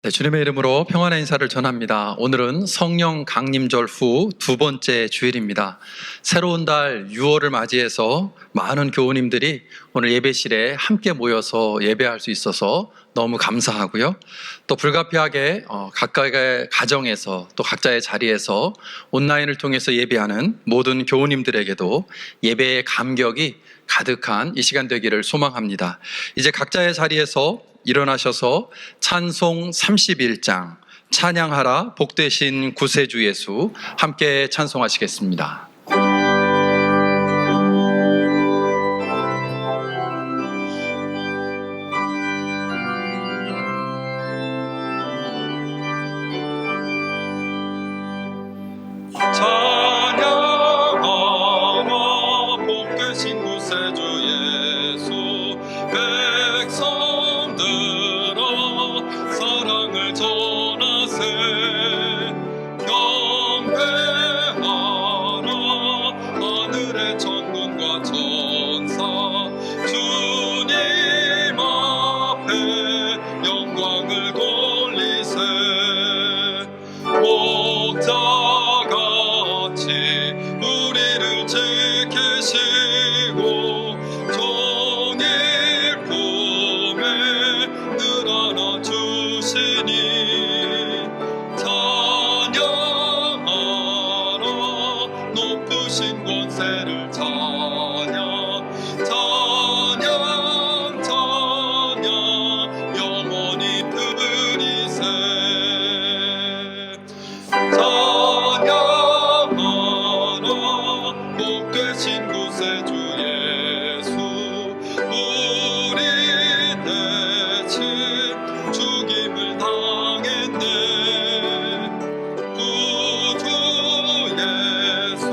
네, 주님의 이름으로 평안의 인사를 전합니다. 오늘은 성령 강림절 후 두 번째 주일입니다. 새로운 달 6월을 맞이해서 많은 교우님들이 오늘 예배실에 함께 모여서 예배할 수 있어서 너무 감사하고요. 또 불가피하게 각각의 가정에서 또 각자의 자리에서 온라인을 통해서 예배하는 모든 교우님들에게도 예배의 감격이 가득한 이 시간 되기를 소망합니다. 이제 각자의 자리에서 일어나셔서 찬송 31장 찬양하라 복되신 구세주 예수 함께 찬송하시겠습니다. 찬양하라 복되신 구세주 예수 백성들아 사랑을 전하세 경배하라 하늘의 천군과 천사 주님 앞에 영광을 돌리세 목자같이 우리를 지키시고 종일 품에 늘 안아주시니 찬양하라 높으신 권세를 찬양 찬양 찬양 영원히 드리세 찬양하라 복되신 구세주 예수 우리 대신 죽임을 당했네 구주 예수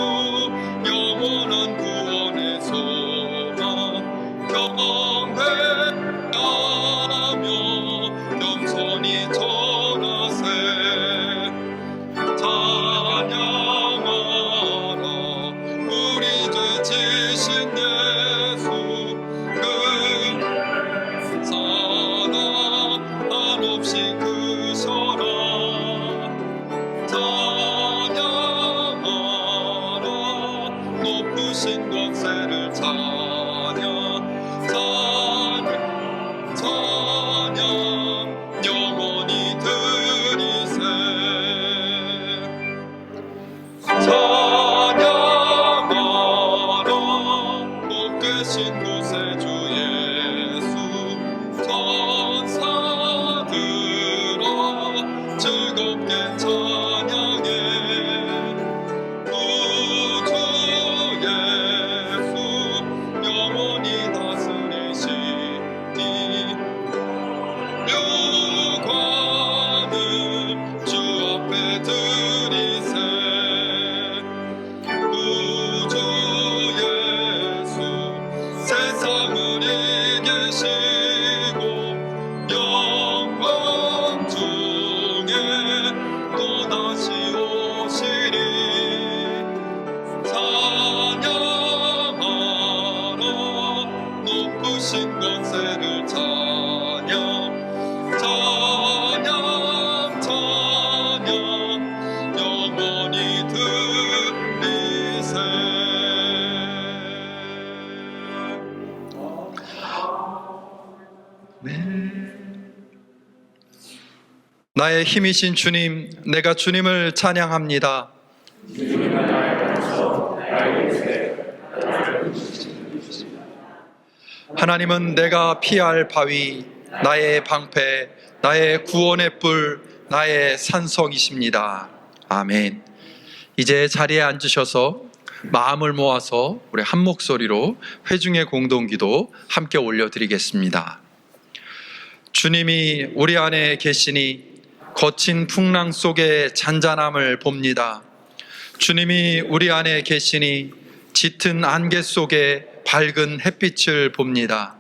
영원한 구원의 소망 경배하며 겸손히 전하세 찬양하라 우리 죄 지신 예수 그 사랑 한없이 크셔라 찬양하라 높으신 권세를 찬양 찬양 찬양 영원히 드리세 찬양하라 복되신 구세주 예수 천사들아 즐겁게 찬양해 구주 예수 영원히 다스리시니 류관을 주 앞에 드리세 구주 예수 세상을 이기시고 영광 중에 또다시 오시리 찬양하라 높으신 권세를 찬양 찬양 찬양 영원히 드리세 나의 힘이신 주님, 내가 주님을 찬양합니다. 하나님은 내가 피할 바위, 나의 방패, 나의 구원의 뿔, 나의 산성이십니다. 아멘. 이제 자리에 앉으셔서 마음을 모아서 우리 한 목소리로 회중의 공동기도 함께 올려드리겠습니다. 주님이 우리 안에 계시니 거친 풍랑 속에 잔잔함을 봅니다. 주님이 우리 안에 계시니 짙은 안개 속에 밝은 햇빛을 봅니다.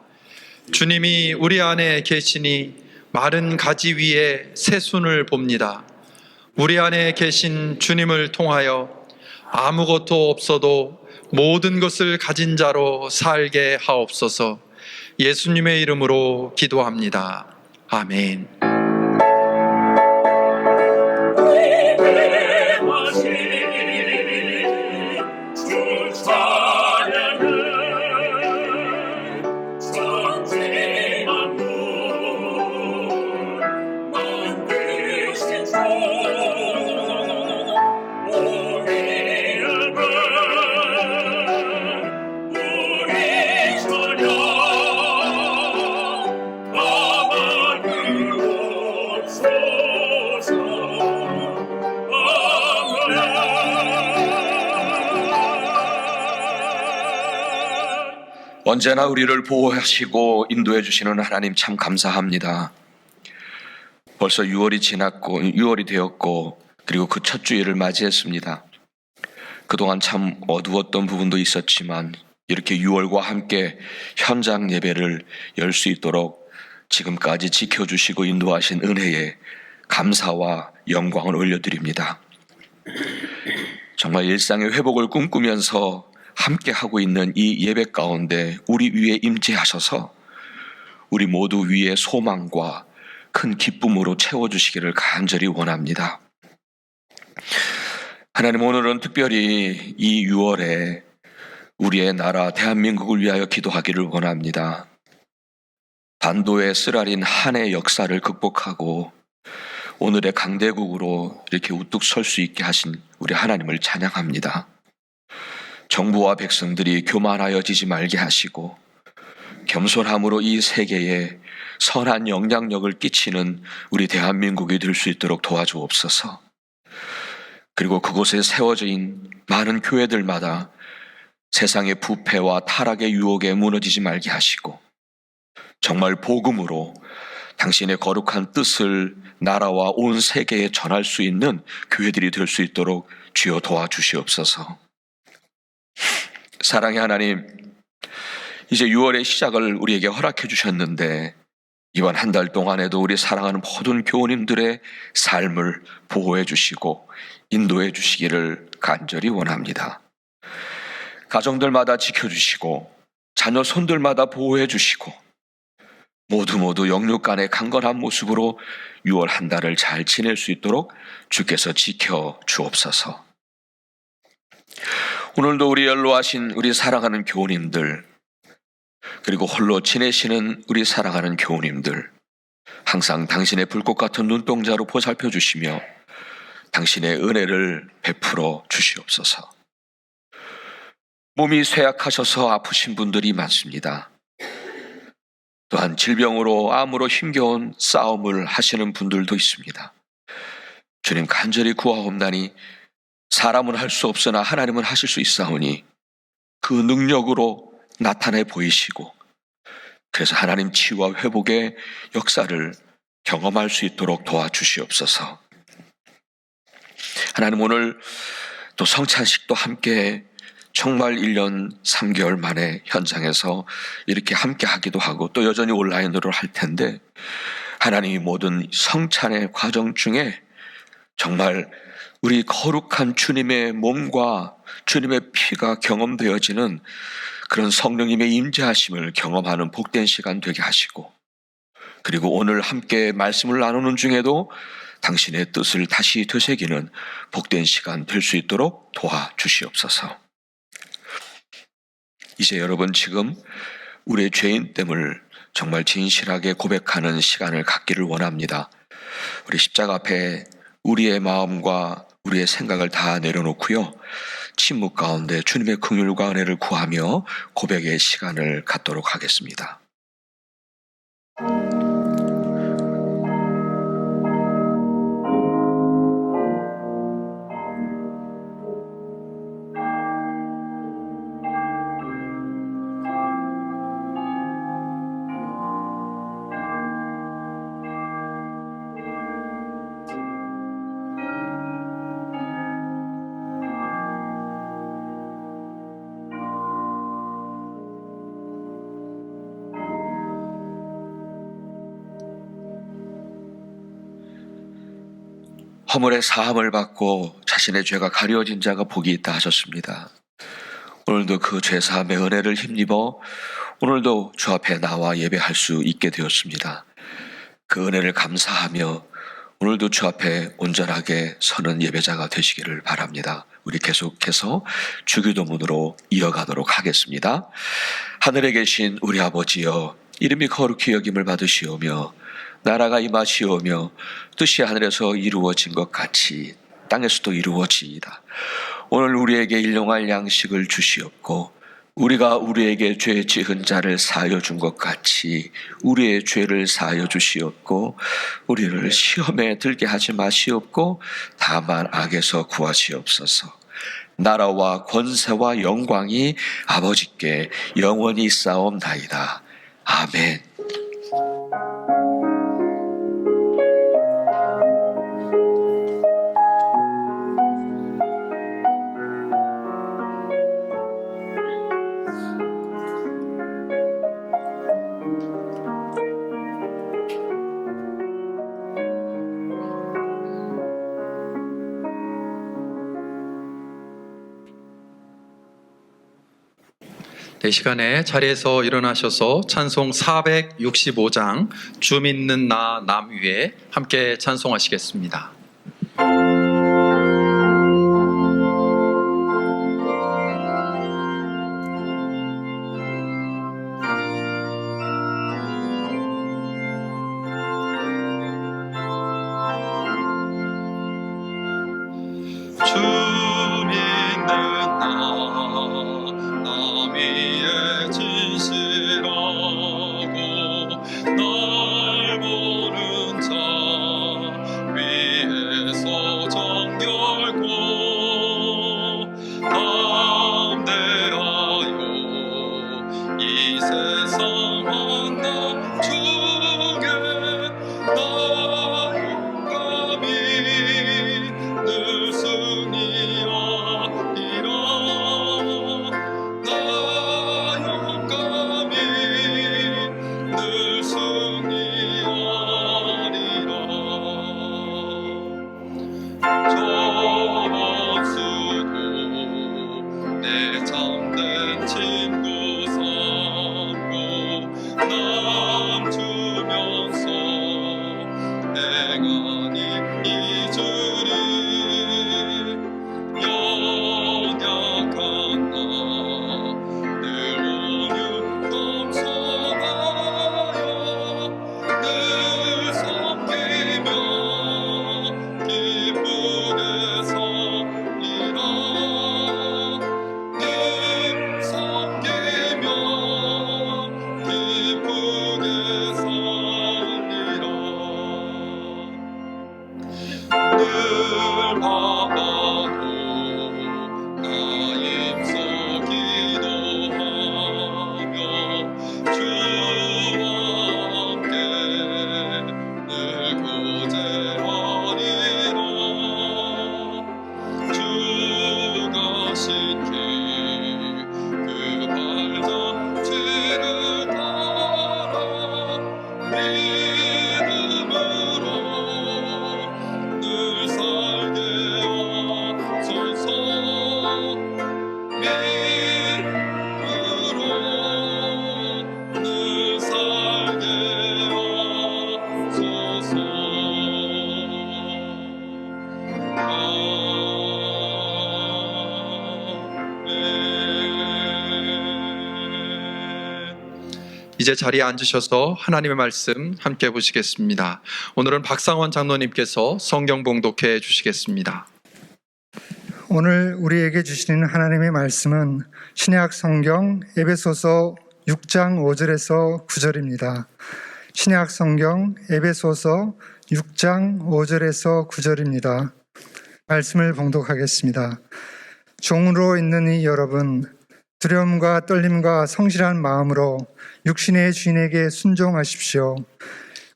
주님이 우리 안에 계시니 마른 가지 위에 새순을 봅니다. 우리 안에 계신 주님을 통하여 아무것도 없어도 모든 것을 가진 자로 살게 하옵소서. 예수님의 이름으로 기도합니다. 아멘. 언제나 우리를 보호하시고 인도해 주시는 하나님 참 감사합니다. 벌써 6월이 되었고 그리고 그 첫 주일을 맞이했습니다. 그동안 참 어두웠던 부분도 있었지만 이렇게 6월과 함께 현장 예배를 열 수 있도록 지금까지 지켜주시고 인도하신 은혜에 감사와 영광을 올려드립니다. 정말 일상의 회복을 꿈꾸면서 함께 하고 있는 이 예배 가운데 우리 위에 임재하셔서 우리 모두 위에 소망과 큰 기쁨으로 채워주시기를 간절히 원합니다. 하나님, 오늘은 특별히 이 6월에 우리의 나라 대한민국을 위하여 기도하기를 원합니다. 반도에 쓰라린 한 해 역사를 극복하고 오늘의 강대국으로 이렇게 우뚝 설 수 있게 하신 우리 하나님을 찬양합니다. 정부와 백성들이 교만하여지지 말게 하시고 겸손함으로 이 세계에 선한 영향력을 끼치는 우리 대한민국이 될 수 있도록 도와주옵소서. 그리고 그곳에 세워져 있는 많은 교회들마다 세상의 부패와 타락의 유혹에 무너지지 말게 하시고 정말 복음으로 당신의 거룩한 뜻을 나라와 온 세계에 전할 수 있는 교회들이 될 수 있도록 주여 도와주시옵소서. 사랑의 하나님, 이제 6월의 시작을 우리에게 허락해 주셨는데 이번 한 달 동안에도 우리 사랑하는 모든 교우님들의 삶을 보호해 주시고 인도해 주시기를 간절히 원합니다. 가정들마다 지켜주시고 자녀 손들마다 보호해 주시고 모두 영육 간의 강건한 모습으로 6월 한 달을 잘 지낼 수 있도록 주께서 지켜 주옵소서. 오늘도 우리 연로하신 우리 사랑하는 교우님들, 그리고 홀로 지내시는 우리 사랑하는 교우님들, 항상 당신의 불꽃 같은 눈동자로 보살펴 주시며 당신의 은혜를 베풀어 주시옵소서. 몸이 쇠약하셔서 아프신 분들이 많습니다. 또한 질병으로 암으로 힘겨운 싸움을 하시는 분들도 있습니다. 주님, 간절히 구하옵나니 사람은 할 수 없으나 하나님은 하실 수 있사오니 그 능력으로 나타내 보이시고 그래서 하나님 치유와 회복의 역사를 경험할 수 있도록 도와주시옵소서. 하나님, 오늘 또 성찬식도 함께 정말 1년 3개월 만에 현장에서 이렇게 함께 하기도 하고 또 여전히 온라인으로 할 텐데 하나님이 모든 성찬의 과정 중에 정말 우리 거룩한 주님의 몸과 주님의 피가 경험되어지는 그런 성령님의 임재하심을 경험하는 복된 시간 되게 하시고 그리고 오늘 함께 말씀을 나누는 중에도 당신의 뜻을 다시 되새기는 복된 시간 될 수 있도록 도와주시옵소서. 이제 여러분, 지금 우리의 죄인됨을 정말 진실하게 고백하는 시간을 갖기를 원합니다. 우리 십자가 앞에 우리의 마음과 우리의 생각을 다 내려놓고요, 침묵 가운데 주님의 긍휼과 은혜를 구하며 고백의 시간을 갖도록 하겠습니다. 허물의 사함을 받고 자신의 죄가 가려진 자가 복이 있다 하셨습니다. 오늘도 그 죄사함의 은혜를 힘입어 오늘도 주 앞에 나와 예배할 수 있게 되었습니다. 그 은혜를 감사하며 오늘도 주 앞에 온전하게 서는 예배자가 되시기를 바랍니다. 우리 계속해서 주기도문으로 이어가도록 하겠습니다. 하늘에 계신 우리 아버지여, 이름이 거룩히 여김을 받으시오며 나라가 임하시오며 뜻이 하늘에서 이루어진 것 같이 땅에서도 이루어지이다. 오늘 우리에게 일용할 양식을 주시옵고 우리가 우리에게 죄 지은 자를 사하여 준 것 같이 우리의 죄를 사하여 주시옵고 우리를 시험에 들게 하지 마시옵고 다만 악에서 구하시옵소서. 나라와 권세와 영광이 아버지께 영원히 있사옵나이다. 아멘. 이 시간에 자리에서 일어나셔서 찬송 465장 주 믿는 나 남 위에 함께 찬송하시겠습니다. 주 믿는 나 위에 진실하고 날 보는 자 위에서 정결고 담대하여 이 세상 만남 중에 나 영감이 늘 승리하리라. 나 영감이 늘 승리하리라. 저수도 내 참된 친구 삼고 남주면서 행하니 잊으리. 연약한 나 늘 온유 겸손하여 늘 섬기며 기쁘게 살리라. 늘 섬기며 기쁘게 살리라. 늘 바라도 나 힘써 기도하며 주와 함께 늘 교제하리라. 주가 시킨 그 발자취를 따라 믿음으로 늘 살게 하소서. 믿음으로 늘 살게 하소서. 아멘. 이제 자리에 앉으셔서 하나님의 말씀 함께 보시겠습니다. 오늘은 박상원 장로님께서 성경 봉독해 주시겠습니다. 오늘 우리에게 주시는 하나님의 말씀은 신약 성경 에베소서 6장 5절에서 9절입니다. 신약 성경 에베소서 6장 5절에서 9절입니다. 말씀을 봉독하겠습니다. 종으로 있는 이 여러분, 두려움과 떨림과 성실한 마음으로 육신의 주인에게 순종하십시오.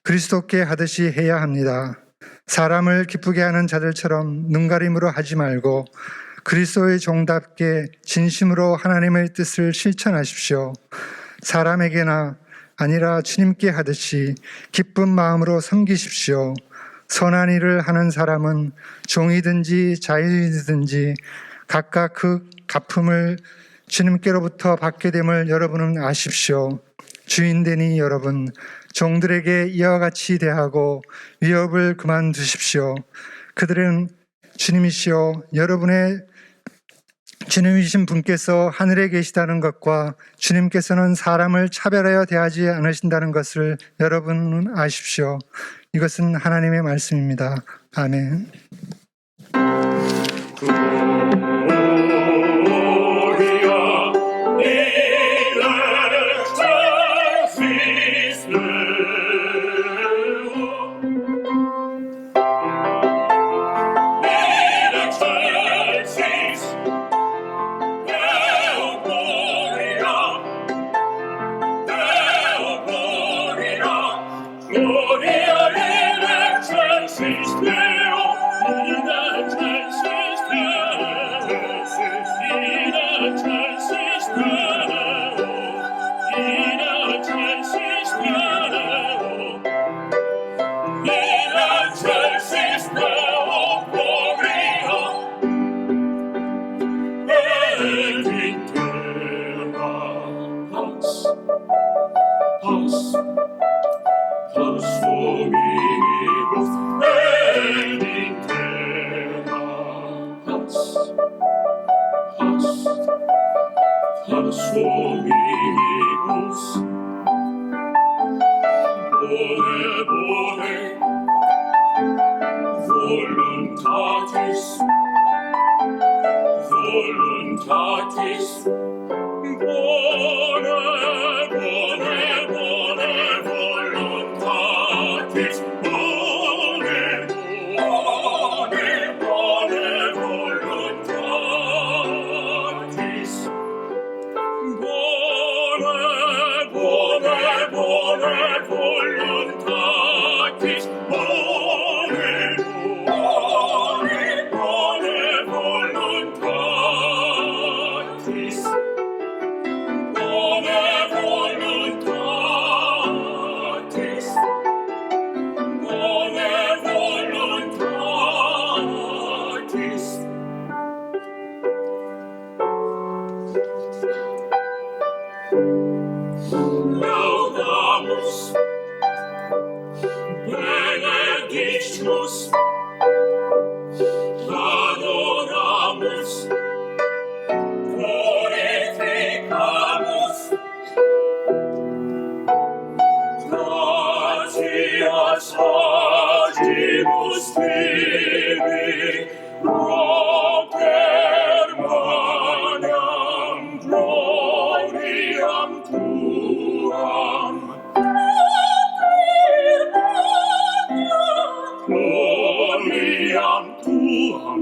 그리스도께 하듯이 해야 합니다. 사람을 기쁘게 하는 자들처럼 눈가림으로 하지 말고 그리스도의 종답게 진심으로 하나님의 뜻을 실천하십시오. 사람에게나 아니라 주님께 하듯이 기쁜 마음으로 섬기십시오. 선한 일을 하는 사람은 종이든지 자유이든지 각각 그 갚음을 주님께로부터 받게 됨을 여러분은 아십시오. 주인되니 여러분, 종들에게 이와 같이 대하고 위협을 그만두십시오. 그들은 주님이시요 여러분의 주님이신 분께서 하늘에 계시다는 것과 주님께서는 사람을 차별하여 대하지 않으신다는 것을 여러분은 아십시오. 이것은 하나님의 말씀입니다. 아멘. Gloria in excelsis Deo, in excelsis Deo, in excelsis Deo, in excelsis Deo, in excelsis Deo, Gloria, et in terra pax, pax, pax hominibus, et in terra pax, pax, pax hominibus. Bone, bone, voluntatis, voluntatis, bone, bone, bone, voluntatis, bone, bone, bone, voluntatis, bone, bone, bone, voluntatis, bone, bone, bone, voluntatis, bone voluntatis, bone voluntatis. Laudamus, benedictus, adoramus, glorificamus, gratias agibus tibi, propter magnam gloriam tuam, gloriam tuam,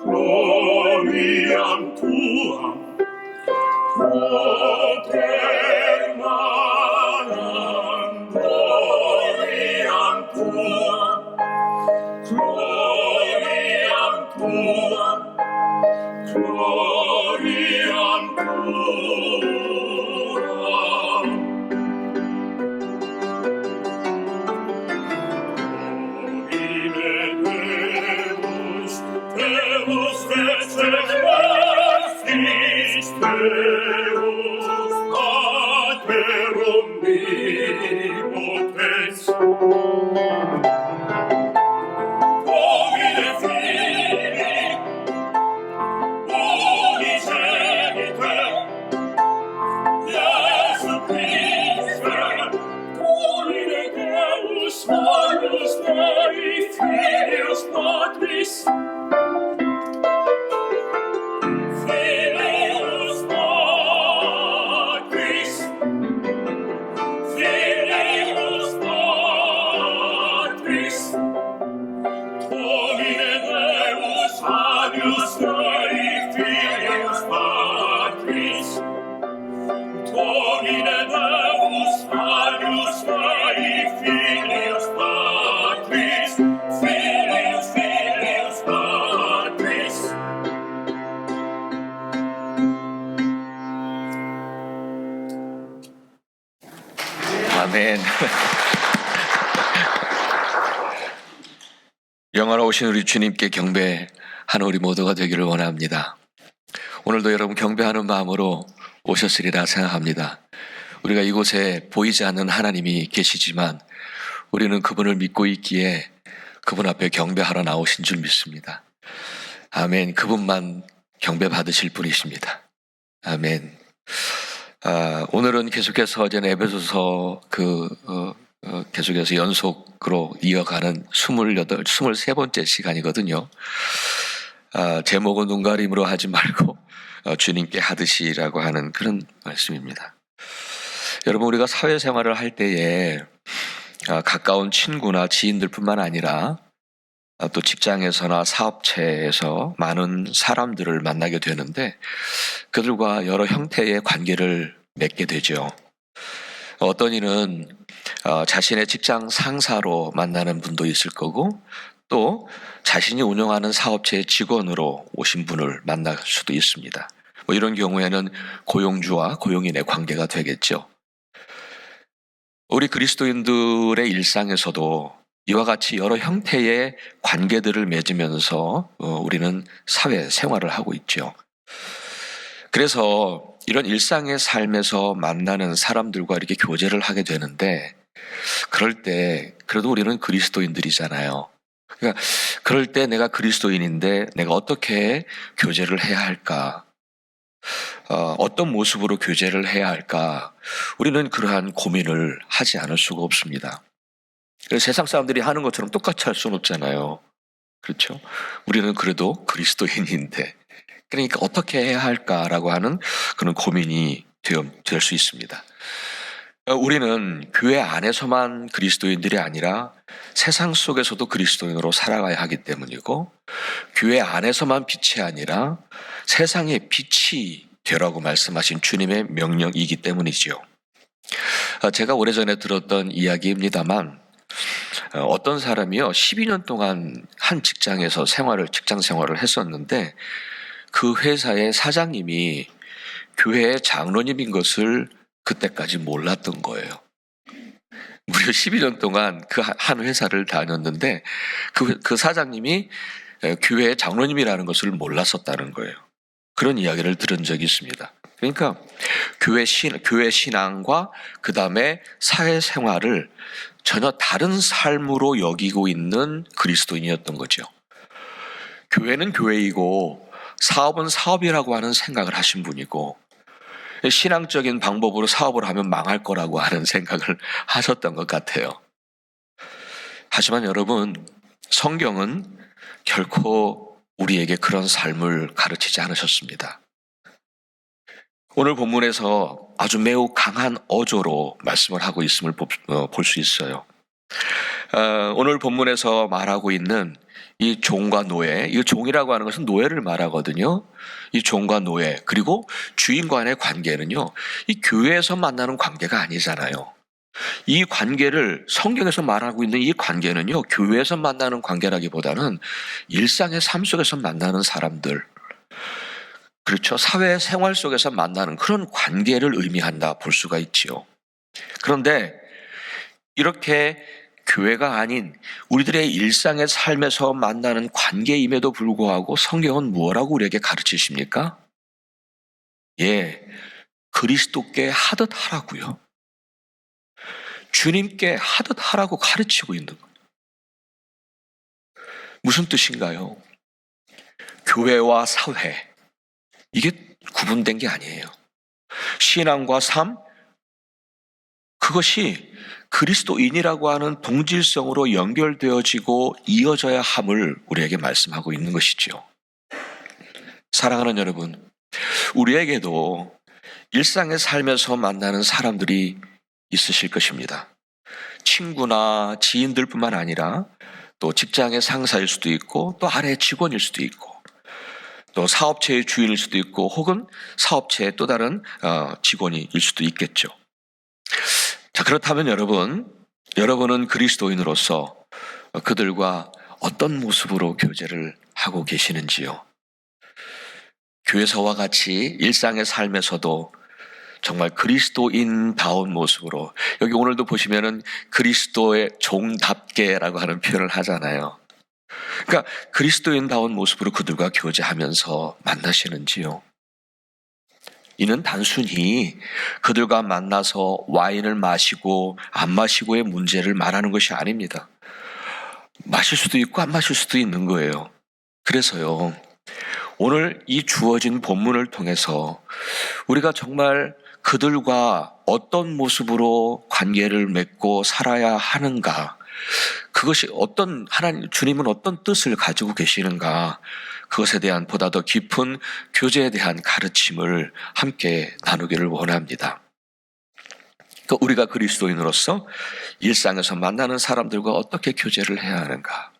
gloriam tuam, propter magnam gloriam tuam, gloriam tuam, gloriam tuam. Deus vecerestis, Deus Pater omnipotens, Domine Fili, unigenite, Iesu Christe, Domine Deus Magnus Dei Filius Patris, Filius Patris, Filius Patris, Domine Deus Agnus Dei Filius Patris, Domine Deus Agnus Dei Filius Patris, Filius, Filius Patris. 아멘. 영화로우신 우리 주님께 경배하는 우리 모두가 되기를 원합니다. 오늘도 여러분 경배하는 마음으로 오셨으리라 생각합니다. 우리가 이곳에 보이지 않는 하나님이 계시지만 우리는 그분을 믿고 있기에 그분 앞에 경배하러 나오신 줄 믿습니다. 아멘. 그분만 경배받으실 분이십니다. 아멘. 오늘은 계속해서 저는 에베소서 계속해서 연속으로 이어가는 23번째 시간이거든요. 제목은 눈 가림으로 하지 말고 주님께 하듯이라고 하는 그런 말씀입니다. 여러분, 우리가 사회생활을 할 때에 가까운 친구나 지인들뿐만 아니라 또 직장에서나 사업체에서 많은 사람들을 만나게 되는데 그들과 여러 형태의 관계를 맺게 되죠. 어떤 이는 자신의 직장 상사로 만나는 분도 있을 거고, 또 자신이 운영하는 사업체의 직원으로 오신 분을 만날 수도 있습니다. 뭐 이런 경우에는 고용주와 고용인의 관계가 되겠죠. 우리 그리스도인들의 일상에서도 이와 같이 여러 형태의 관계들을 맺으면서 우리는 사회 생활을 하고 있죠. 그래서 이런 일상의 삶에서 만나는 사람들과 이렇게 교제를 하게 되는데, 그럴 때 그래도 우리는 그리스도인들이잖아요. 그러니까 그럴 때 내가 그리스도인인데 내가 어떻게 교제를 해야 할까? 어떤 모습으로 교제를 해야 할까? 우리는 그러한 고민을 하지 않을 수가 없습니다. 세상 사람들이 하는 것처럼 똑같이 할 수는 없잖아요. 그렇죠? 우리는 그래도 그리스도인인데, 그러니까 어떻게 해야 할까라고 하는 그런 고민이 될 수 있습니다. 우리는 교회 안에서만 그리스도인들이 아니라 세상 속에서도 그리스도인으로 살아가야 하기 때문이고, 교회 안에서만 빛이 아니라 세상의 빛이 되라고 말씀하신 주님의 명령이기 때문이지요. 제가 오래전에 들었던 이야기입니다만, 어떤 사람이요 12년 동안 한 직장에서 직장 생활을 했었는데, 그 회사의 사장님이 교회의 장로님인 것을 그때까지 몰랐던 거예요. 무려 12년 동안 그 한 회사를 다녔는데 그 사장님이 교회의 장로님이라는 것을 몰랐었다는 거예요. 그런 이야기를 들은 적이 있습니다. 그러니까 교회 신앙과 그 다음에 사회생활을 전혀 다른 삶으로 여기고 있는 그리스도인이었던 거죠. 교회는 교회이고 사업은 사업이라고 하는 생각을 하신 분이고, 신앙적인 방법으로 사업을 하면 망할 거라고 하는 생각을 하셨던 것 같아요. 하지만 여러분, 성경은 결코 우리에게 그런 삶을 가르치지 않으셨습니다. 오늘 본문에서 아주 매우 강한 어조로 말씀을 하고 있음을 볼 수 있어요. 오늘 본문에서 말하고 있는 이 종과 노예, 이 종이라고 하는 것은 노예를 말하거든요. 이 종과 노예, 그리고 주인과의 관계는요, 이 교회에서 만나는 관계가 아니잖아요. 이 관계를, 성경에서 말하고 있는 이 관계는요, 교회에서 만나는 관계라기보다는 일상의 삶 속에서 만나는 사람들, 그렇죠, 사회 생활 속에서 만나는 그런 관계를 의미한다 볼 수가 있지요. 그런데 이렇게 교회가 아닌 우리들의 일상의 삶에서 만나는 관계임에도 불구하고 성경은 무엇라고 우리에게 가르치십니까? 그리스도께 하듯 하라고요. 주님께 하듯 하라고 가르치고 있는 거예요. 무슨 뜻인가요? 교회와 사회, 이게 구분된 게 아니에요. 신앙과 삶, 그것이 그리스도인이라고 하는 동질성으로 연결되어지고 이어져야 함을 우리에게 말씀하고 있는 것이지요. 사랑하는 여러분, 우리에게도 일상의 삶에서 만나는 사람들이 있으실 것입니다. 친구나 지인들뿐만 아니라 또 직장의 상사일 수도 있고, 또 아래 직원일 수도 있고, 또 사업체의 주인일 수도 있고, 혹은 사업체의 또 다른 직원일 수도 있겠죠. 자, 그렇다면 여러분은 그리스도인으로서 그들과 어떤 모습으로 교제를 하고 계시는지요? 교회서와 같이 일상의 삶에서도 정말 그리스도인다운 모습으로, 여기 오늘도 보시면은 그리스도의 종답게라고 하는 표현을 하잖아요. 그러니까 그리스도인다운 모습으로 그들과 교제하면서 만나시는지요? 이는 단순히 그들과 만나서 와인을 마시고 안 마시고의 문제를 말하는 것이 아닙니다. 마실 수도 있고 안 마실 수도 있는 거예요. 그래서요, 오늘 이 주어진 본문을 통해서 우리가 정말 그들과 어떤 모습으로 관계를 맺고 살아야 하는가, 그것이 주님은 어떤 뜻을 가지고 계시는가, 그것에 대한 보다 더 깊은 교제에 대한 가르침을 함께 나누기를 원합니다. 그러니까 우리가 그리스도인으로서 일상에서 만나는 사람들과 어떻게 교제를 해야 하는가.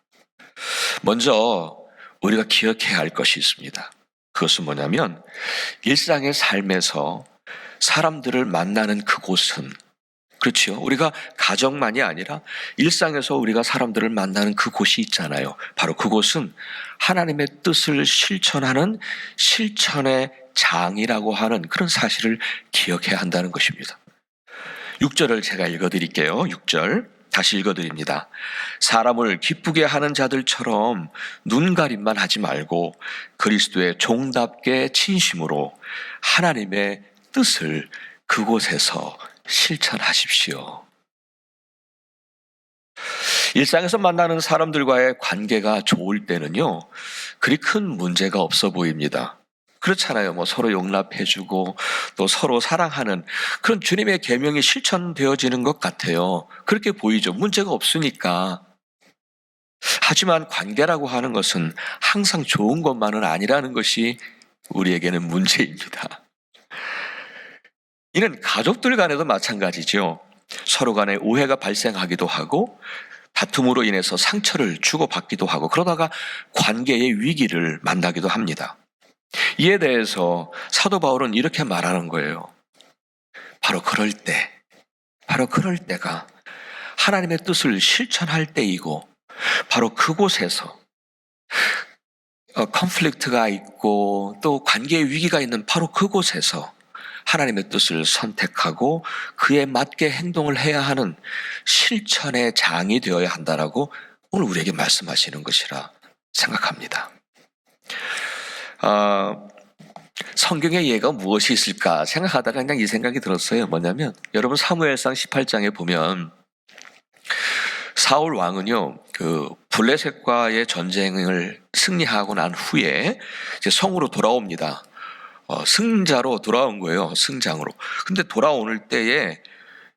먼저 우리가 기억해야 할 것이 있습니다. 그것은 뭐냐면, 일상의 삶에서 사람들을 만나는 그곳은, 그렇죠. 우리가 가정만이 아니라 일상에서 우리가 사람들을 만나는 그곳이 있잖아요. 바로 그곳은 하나님의 뜻을 실천하는 실천의 장이라고 하는 그런 사실을 기억해야 한다는 것입니다. 6절을 제가 읽어드릴게요. 6절 다시 읽어드립니다. 사람을 기쁘게 하는 자들처럼 눈가림만 하지 말고 그리스도의 종답게 진심으로 하나님의 뜻을 그곳에서 실천하십시오. 일상에서 만나는 사람들과의 관계가 좋을 때는요, 그리 큰 문제가 없어 보입니다. 그렇잖아요. 서로 용납해주고 또 서로 사랑하는 그런 주님의 계명이 실천되어지는 것 같아요. 그렇게 보이죠. 문제가 없으니까. 하지만 관계라고 하는 것은 항상 좋은 것만은 아니라는 것이 우리에게는 문제입니다. 이는 가족들 간에도 마찬가지죠. 서로 간에 오해가 발생하기도 하고 다툼으로 인해서 상처를 주고받기도 하고 그러다가 관계의 위기를 만나기도 합니다. 이에 대해서 사도 바울은 이렇게 말하는 거예요. 바로 그럴 때가 하나님의 뜻을 실천할 때이고 바로 그곳에서 컨플릭트가 있고 또 관계의 위기가 있는 바로 그곳에서 하나님의 뜻을 선택하고 그에 맞게 행동을 해야 하는 실천의 장이 되어야 한다라고 오늘 우리에게 말씀하시는 것이라 생각합니다. 성경의 예가 무엇이 있을까 생각하다가 그냥 이 생각이 들었어요. 뭐냐면 여러분 사무엘상 18장에 보면 사울 왕은요 그 블레셋과의 전쟁을 승리하고 난 후에 이제 성으로 돌아옵니다. 승자로 돌아온 거예요. 승장으로. 근데 돌아오는 때에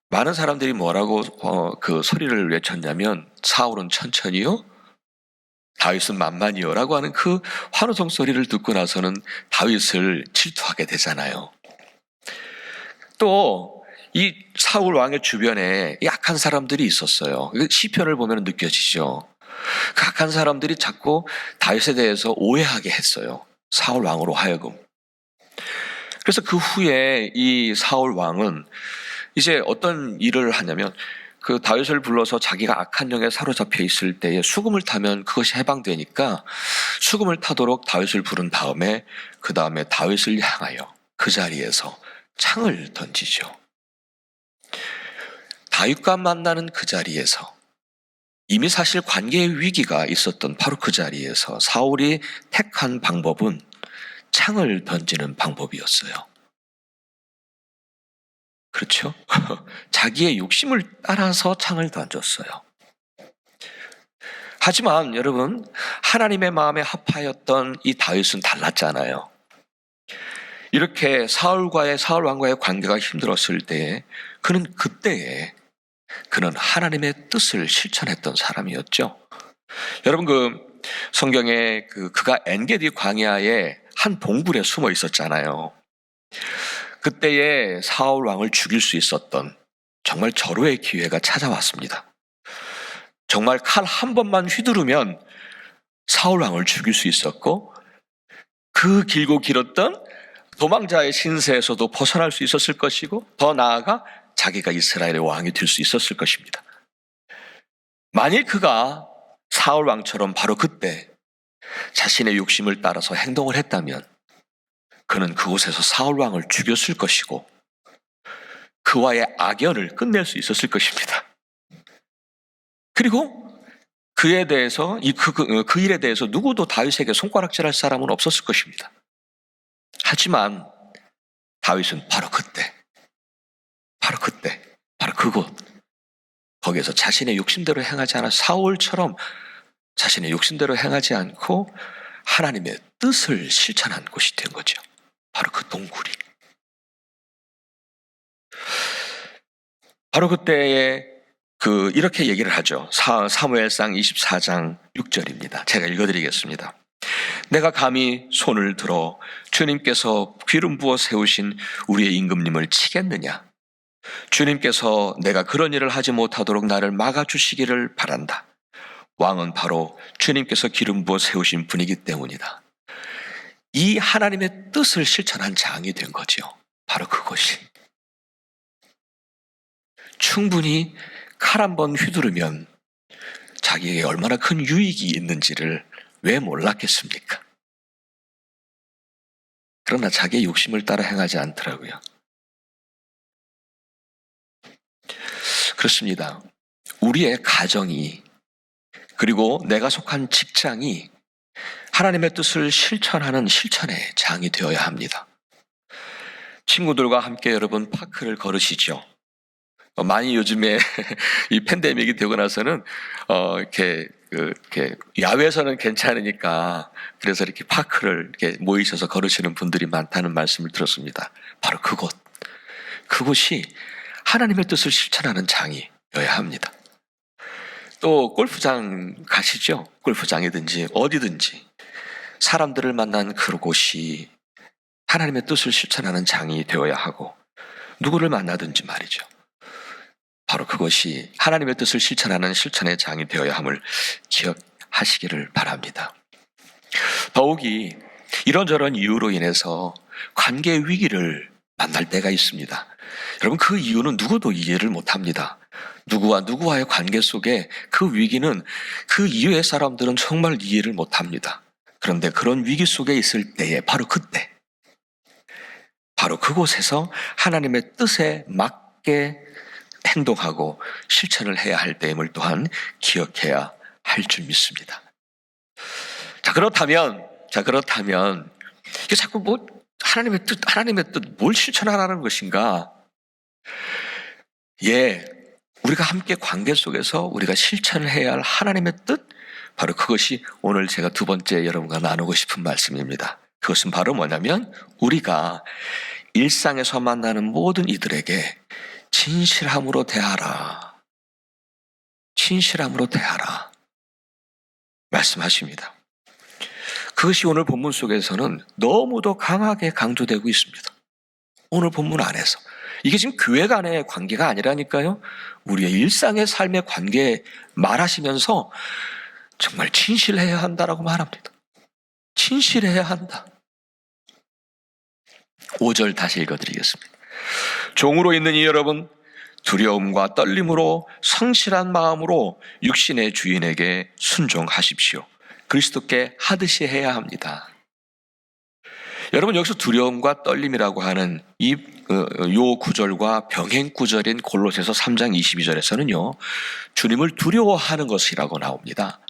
많은 사람들이 뭐라고 그 소리를 외쳤냐면 사울은 천천히요, 다윗은 만만히요 라고 하는 그 환호성 소리를 듣고 나서는 다윗을 질투하게 되잖아요. 또 이 사울 왕의 주변에 약한 사람들이 있었어요. 시편을 보면 느껴지죠. 그 약한 사람들이 자꾸 다윗에 대해서 오해하게 했어요. 사울 왕으로 하여금. 그래서 그 후에 이 사울 왕은 이제 어떤 일을 하냐면 그 다윗을 불러서 자기가 악한 영에 사로잡혀 있을 때에 수금을 타면 그것이 해방되니까 수금을 타도록 다윗을 부른 다음에 그 다음에 다윗을 향하여 그 자리에서 창을 던지죠. 다윗과 만나는 그 자리에서 이미 사실 관계의 위기가 있었던 바로 그 자리에서 사울이 택한 방법은 창을 던지는 방법이었어요. 그렇죠? 자기의 욕심을 따라서 창을 던졌어요. 하지만 여러분, 하나님의 마음에 합하였던 이 다윗은 달랐잖아요. 이렇게 사울 왕과의 관계가 힘들었을 때에 그는 하나님의 뜻을 실천했던 사람이었죠. 여러분 그 성경에 그가 엔게디 광야에 한 동굴에 숨어 있었잖아요. 그때에 사울 왕을 죽일 수 있었던 정말 절호의 기회가 찾아왔습니다. 정말 칼 한 번만 휘두르면 사울 왕을 죽일 수 있었고 그 길고 길었던 도망자의 신세에서도 벗어날 수 있었을 것이고 더 나아가 자기가 이스라엘의 왕이 될 수 있었을 것입니다. 만일 그가 사울 왕처럼 바로 그때 자신의 욕심을 따라서 행동을 했다면 그는 그곳에서 사울 왕을 죽였을 것이고 그와의 악연을 끝낼 수 있었을 것입니다. 그리고 그에 대해서 그 일에 대해서 누구도 다윗에게 손가락질할 사람은 없었을 것입니다. 하지만 다윗은 바로 그곳 거기에서 자신의 욕심대로 행하지 않아 사울처럼 자신의 욕심대로 행하지 않고 하나님의 뜻을 실천한 곳이 된 거죠. 바로 그 동굴이. 바로 그때에 이렇게 얘기를 하죠. 사무엘상 24장 6절입니다. 제가 읽어드리겠습니다. 내가 감히 손을 들어 주님께서 기름 부어 세우신 우리의 임금님을 치겠느냐? 주님께서 내가 그런 일을 하지 못하도록 나를 막아주시기를 바란다. 왕은 바로 주님께서 기름 부어 세우신 분이기 때문이다. 이 하나님의 뜻을 실천한 장이 된 거죠. 바로 그것이. 충분히 칼 한 번 휘두르면 자기에게 얼마나 큰 유익이 있는지를 왜 몰랐겠습니까? 그러나 자기의 욕심을 따라 행하지 않더라고요. 그렇습니다. 우리의 가정이, 그리고 내가 속한 직장이 하나님의 뜻을 실천하는 실천의 장이 되어야 합니다. 친구들과 함께 여러분 파크를 걸으시죠. 많이 요즘에 이 팬데믹이 되고 나서는 이렇게 야외에서는 괜찮으니까 그래서 이렇게 파크를 이렇게 모이셔서 걸으시는 분들이 많다는 말씀을 들었습니다. 바로 그곳이 하나님의 뜻을 실천하는 장이어야 합니다. 또 골프장 가시죠? 골프장이든지 어디든지 사람들을 만난 그곳이 하나님의 뜻을 실천하는 장이 되어야 하고, 누구를 만나든지 말이죠. 바로 그것이 하나님의 뜻을 실천하는 실천의 장이 되어야 함을 기억하시기를 바랍니다. 더욱이 이런저런 이유로 인해서 관계 위기를 만날 때가 있습니다. 여러분, 그 이유는 누구도 이해를 못합니다. 누구와 누구와의 관계 속에 그 위기는 그 이외의 사람들은 정말 이해를 못합니다. 그런데 그런 위기 속에 있을 때에 바로 그때, 바로 그곳에서 하나님의 뜻에 맞게 행동하고 실천을 해야 할 때임을 또한 기억해야 할 줄 믿습니다. 자, 그렇다면 이게 자꾸 하나님의 뜻 뭘 실천하라는 것인가? 우리가 함께 관계 속에서 우리가 실천을 해야 할 하나님의 뜻, 바로 그것이 오늘 제가 두 번째 여러분과 나누고 싶은 말씀입니다. 그것은 바로 뭐냐면, 우리가 일상에서 만나는 모든 이들에게 진실함으로 대하라. 진실함으로 대하라. 말씀하십니다. 그것이 오늘 본문 속에서는 너무도 강하게 강조되고 있습니다. 오늘 본문 안에서. 이게 지금 교회 간의 관계가 아니라니까요. 우리의 일상의 삶의 관계 말하시면서 정말 진실해야 한다라고 말합니다. 진실해야 한다. 5절 다시 읽어드리겠습니다. 종으로 있는 이 여러분, 두려움과 떨림으로 성실한 마음으로 육신의 주인에게 순종하십시오. 그리스도께 하듯이 해야 합니다. 여러분, 여기서 두려움과 떨림이라고 하는 요 구절과 병행 구절인 골로새서 3장 22절에서는요, 주님을 두려워하는 것이라고 나옵니다.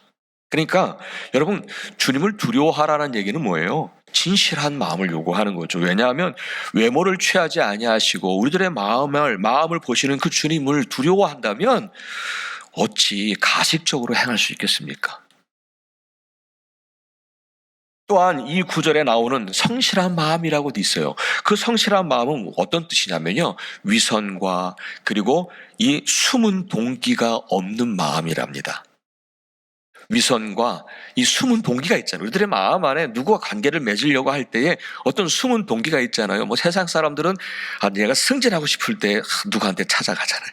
그러니까 여러분, 주님을 두려워하라는 얘기는 뭐예요? 진실한 마음을 요구하는 거죠. 왜냐하면 외모를 취하지 아니하시고 우리들의 마음을 보시는 그 주님을 두려워한다면 어찌 가식적으로 행할 수 있겠습니까? 또한 이 구절에 나오는 성실한 마음이라고 돼 있어요. 그 성실한 마음은 어떤 뜻이냐면요, 위선과 그리고 이 숨은 동기가 없는 마음이랍니다. 위선과 이 숨은 동기가 있잖아요. 우리들의 마음 안에 누구와 관계를 맺으려고 할 때에 어떤 숨은 동기가 있잖아요. 세상 사람들은 내가 승진하고 싶을 때 누구한테 찾아가잖아요.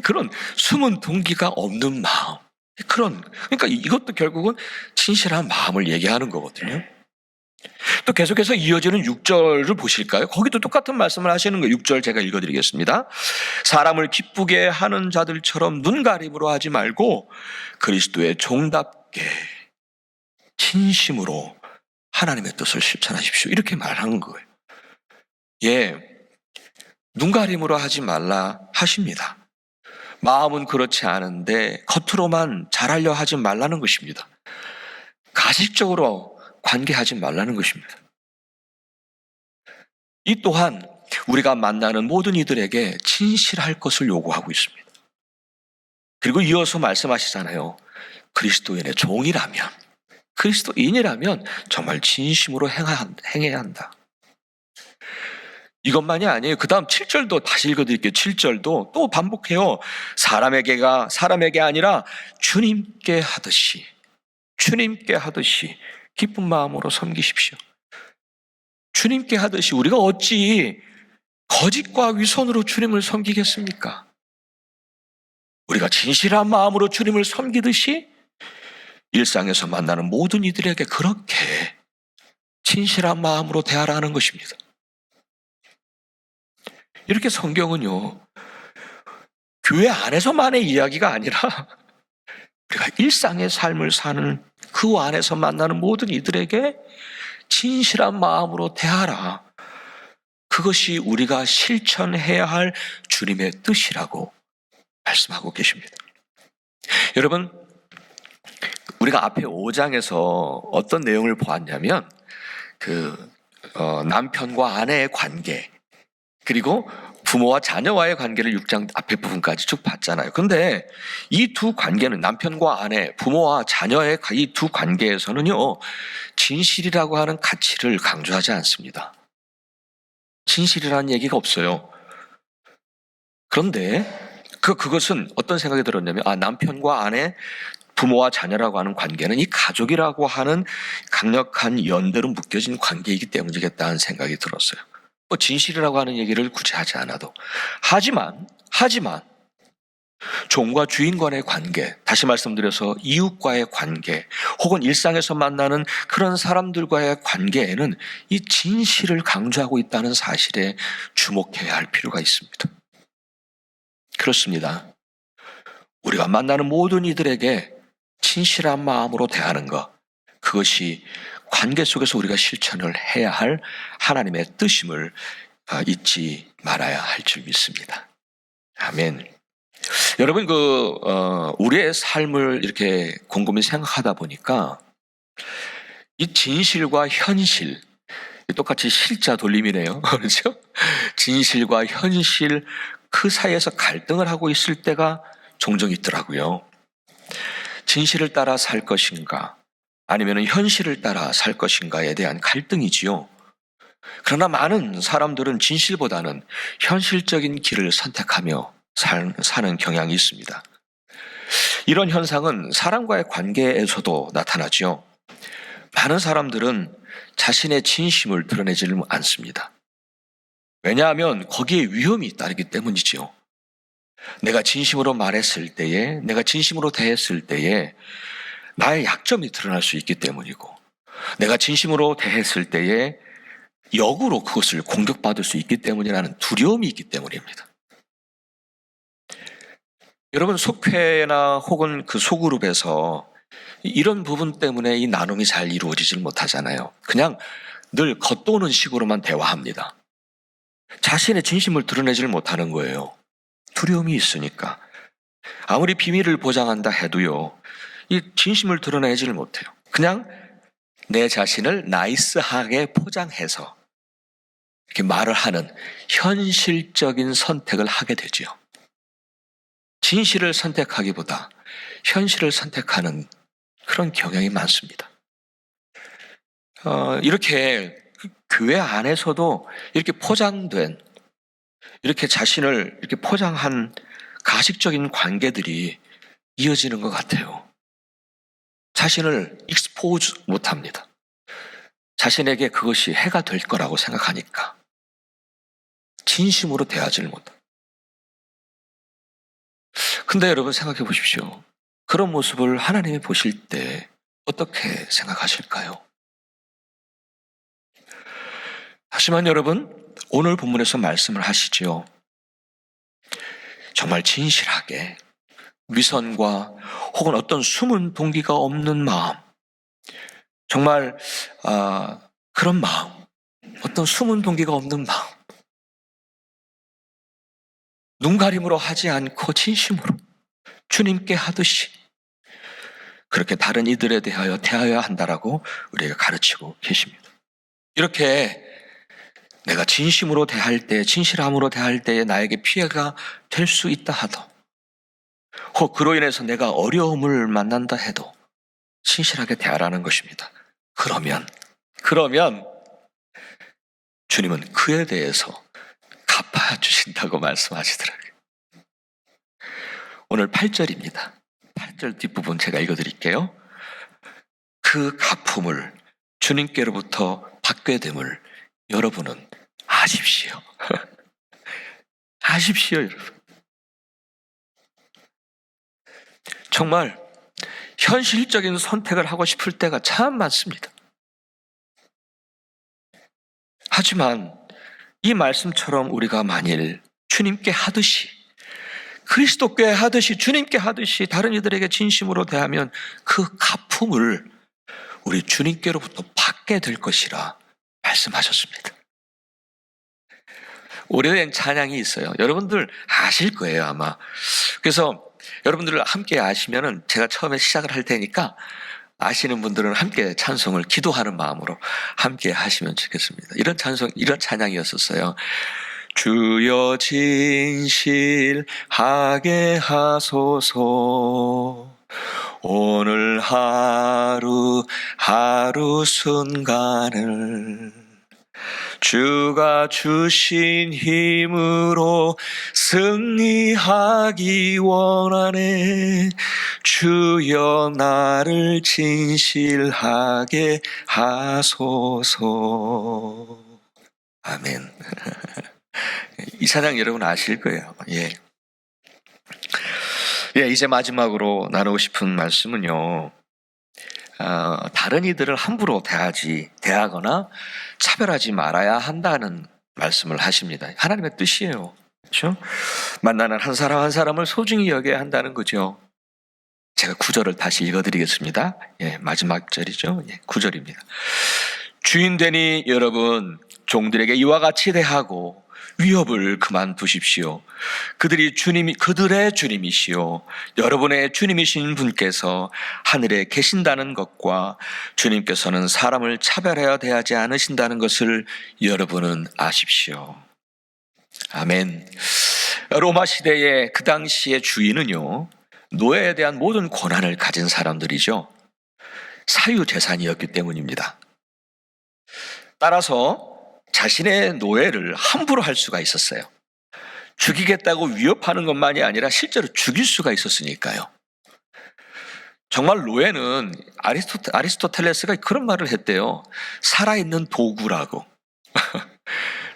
그런 숨은 동기가 없는 마음. 그러니까 이것도 결국은 진실한 마음을 얘기하는 거거든요. 또 계속해서 이어지는 6절을 보실까요? 거기도 똑같은 말씀을 하시는 거예요. 6절 제가 읽어드리겠습니다. 사람을 기쁘게 하는 자들처럼 눈가림으로 하지 말고 그리스도의 종답게 진심으로 하나님의 뜻을 실천하십시오. 이렇게 말하는 거예요. 눈가림으로 하지 말라 하십니다. 마음은 그렇지 않은데 겉으로만 잘하려 하지 말라는 것입니다. 가식적으로 관계하지 말라는 것입니다. 이 또한 우리가 만나는 모든 이들에게 진실할 것을 요구하고 있습니다. 그리고 이어서 말씀하시잖아요. 그리스도인의 종이라면, 그리스도인이라면 정말 진심으로 행해야 한다. 이것만이 아니에요. 그 다음 7절도 다시 읽어드릴게요. 7절도 또 반복해요. 사람에게 아니라 주님께 하듯이 기쁜 마음으로 섬기십시오. 주님께 하듯이. 우리가 어찌 거짓과 위선으로 주님을 섬기겠습니까? 우리가 진실한 마음으로 주님을 섬기듯이 일상에서 만나는 모든 이들에게 그렇게 진실한 마음으로 대하라는 것입니다. 이렇게 성경은요, 교회 안에서만의 이야기가 아니라 우리가 일상의 삶을 사는 그 안에서 만나는 모든 이들에게 진실한 마음으로 대하라. 그것이 우리가 실천해야 할 주님의 뜻이라고 말씀하고 계십니다. 여러분, 우리가 앞에 5장에서 어떤 내용을 보았냐면 남편과 아내의 관계, 그리고 부모와 자녀와의 관계를 6장 앞에 부분까지 쭉 봤잖아요. 그런데 이 두 관계는, 남편과 아내, 부모와 자녀의 이 두 관계에서는요, 진실이라고 하는 가치를 강조하지 않습니다. 진실이라는 얘기가 없어요. 그런데 그것은 어떤 생각이 들었냐면, 남편과 아내, 부모와 자녀라고 하는 관계는 이 가족이라고 하는 강력한 연대로 묶여진 관계이기 때문이겠다는 생각이 들었어요. 진실이라고 하는 얘기를 굳이 하지 않아도. 하지만 종과 주인 간의 관계, 다시 말씀드려서 이웃과의 관계, 혹은 일상에서 만나는 그런 사람들과의 관계에는 이 진실을 강조하고 있다는 사실에 주목해야 할 필요가 있습니다. 그렇습니다. 우리가 만나는 모든 이들에게 진실한 마음으로 대하는 것, 그것이 관계 속에서 우리가 실천을 해야 할 하나님의 뜻임을 잊지 말아야 할 줄 믿습니다. 아멘. 여러분, 우리의 삶을 이렇게 곰곰이 생각하다 보니까 이 진실과 현실, 똑같이 실자 돌림이네요. 그렇죠? 진실과 현실, 그 사이에서 갈등을 하고 있을 때가 종종 있더라고요. 진실을 따라 살 것인가, 아니면 현실을 따라 살 것인가에 대한 갈등이지요. 그러나 많은 사람들은 진실보다는 현실적인 길을 선택하며 사는 경향이 있습니다. 이런 현상은 사람과의 관계에서도 나타나죠. 많은 사람들은 자신의 진심을 드러내지 않습니다. 왜냐하면 거기에 위험이 따르기 때문이지요. 내가 진심으로 말했을 때에, 내가 진심으로 대했을 때에 나의 약점이 드러날 수 있기 때문이고, 내가 진심으로 대했을 때에 역으로 그것을 공격받을 수 있기 때문이라는 두려움이 있기 때문입니다. 여러분, 속회나 혹은 그 소그룹에서 이런 부분 때문에 이 나눔이 잘 이루어지질 못하잖아요. 그냥 늘 겉도는 식으로만 대화합니다. 자신의 진심을 드러내질 못하는 거예요. 두려움이 있으니까. 아무리 비밀을 보장한다 해도요, 이 진심을 드러내질 못해요. 그냥 내 자신을 나이스하게 포장해서 이렇게 말을 하는 현실적인 선택을 하게 되죠. 진실을 선택하기보다 현실을 선택하는 그런 경향이 많습니다. 이렇게 교회 안에서도 이렇게 포장된, 이렇게 자신을 이렇게 포장한 가식적인 관계들이 이어지는 것 같아요. 자신을 익스포즈 못합니다. 자신에게 그것이 해가 될 거라고 생각하니까 진심으로 대하지를 못합니다. 근데 여러분, 생각해 보십시오. 그런 모습을 하나님이 보실 때 어떻게 생각하실까요? 하지만 여러분, 오늘 본문에서 말씀을 하시죠. 정말 진실하게 위선과 혹은 어떤 숨은 동기가 없는 마음, 정말 그런 마음, 어떤 숨은 동기가 없는 마음, 눈가림으로 하지 않고 진심으로 주님께 하듯이 그렇게 다른 이들에 대하여 대하여야 한다라고 우리가 가르치고 계십니다. 이렇게 내가 진심으로 대할 때, 진실함으로 대할 때에 나에게 피해가 될 수 있다 하도, 혹 그로 인해서 내가 어려움을 만난다 해도 진실하게 대하라는 것입니다. 그러면 주님은 그에 대해서 갚아 주신다고 말씀하시더라고요. 오늘 8절입니다. 8절 뒷부분 제가 읽어드릴게요. 그 갚음을 주님께로부터 받게 됨을 여러분은 아십시오. 아십시오, 여러분. 정말 현실적인 선택을 하고 싶을 때가 참 많습니다. 하지만 이 말씀처럼 우리가 만일 주님께 하듯이 그리스도께 하듯이, 주님께 하듯이 다른 이들에게 진심으로 대하면 그 갚음을 우리 주님께로부터 받게 될 것이라 말씀하셨습니다. 오래된 찬양이 있어요. 여러분들 아실 거예요, 아마. 그래서 여러분들 함께 아시면은 제가 처음에 시작을 할 테니까 아시는 분들은 함께 찬송을 기도하는 마음으로 함께 하시면 좋겠습니다. 이런 찬양이었었어요. 주여 진실하게 하소서. 오늘 하루 순간을 주가 주신 힘으로 승리하기 원하네. 주여 나를 진실하게 하소서. 아멘. 이 찬양 여러분 아실 거예요. 예. 이제 마지막으로 나누고 싶은 말씀은요. 다른 이들을 함부로 대하거나 차별하지 말아야 한다는 말씀을 하십니다. 하나님의 뜻이에요. 그렇죠? 만나는 한 사람 한 사람을 소중히 여겨야 한다는 거죠. 제가 9절을 다시 읽어드리겠습니다. 마지막 절이죠. 9절입니다. 주인 되니 여러분 종들에게 이와 같이 대하고 위협을 그만두십시오. 그들의 주님이시요 여러분의 주님이신 분께서 하늘에 계신다는 것과 주님께서는 사람을 차별하여 대하지 않으신다는 것을 여러분은 아십시오. 아멘. 로마 시대의 그 당시의 주인은요, 노예에 대한 모든 권한을 가진 사람들이죠. 사유재산이었기 때문입니다. 따라서 자신의 노예를 함부로 할 수가 있었어요. 죽이겠다고 위협하는 것만이 아니라 실제로 죽일 수가 있었으니까요. 정말 노예는 아리스토텔레스가 그런 말을 했대요. 살아있는 도구라고.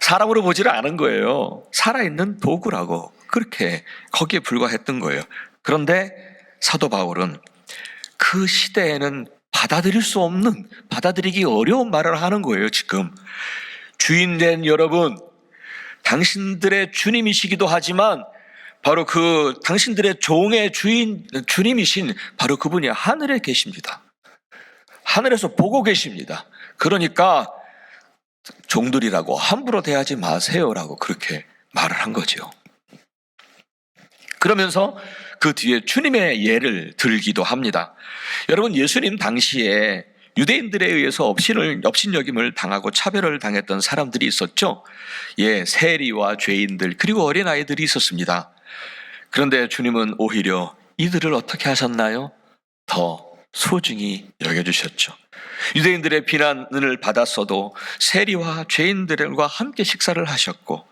사람으로 보지를 않은 거예요. 살아있는 도구라고. 그렇게 거기에 불과했던 거예요. 그런데 사도 바울은 그 시대에는 받아들이기 어려운 말을 하는 거예요, 지금. 주인된 여러분, 당신들의 주님이시기도 하지만 바로 그 당신들의 종의 주님이신 바로 그분이 하늘에 계십니다. 하늘에서 보고 계십니다. 그러니까 종들이라고 함부로 대하지 마세요라고 그렇게 말을 한 거죠. 그러면서 그 뒤에 주님의 예를 들기도 합니다. 여러분, 예수님 당시에 유대인들에 의해서 업신여김을 당하고 차별을 당했던 사람들이 있었죠. 세리와 죄인들 그리고 어린아이들이 있었습니다. 그런데 주님은 오히려 이들을 어떻게 하셨나요? 더 소중히 여겨주셨죠. 유대인들의 비난을 받았어도 세리와 죄인들과 함께 식사를 하셨고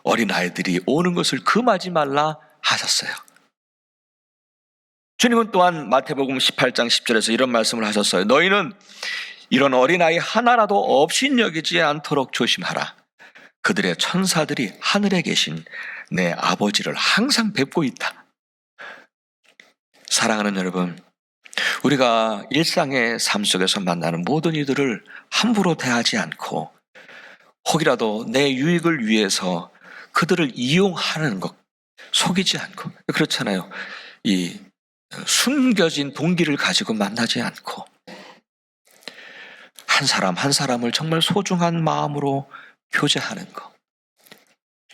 어린아이들이 오는 것을 금하지 말라 하셨어요. 주님은 또한 마태복음 18장 10절에서 이런 말씀을 하셨어요. 너희는 이런 어린아이 하나라도 업신여기지 않도록 조심하라. 그들의 천사들이 하늘에 계신 내 아버지를 항상 뵙고 있다. 사랑하는 여러분, 우리가 일상의 삶 속에서 만나는 모든 이들을 함부로 대하지 않고 혹이라도 내 유익을 위해서 그들을 이용하는 것, 속이지 않고, 그렇잖아요. 이 숨겨진 동기를 가지고 만나지 않고 한 사람 한 사람을 정말 소중한 마음으로 교제하는 것,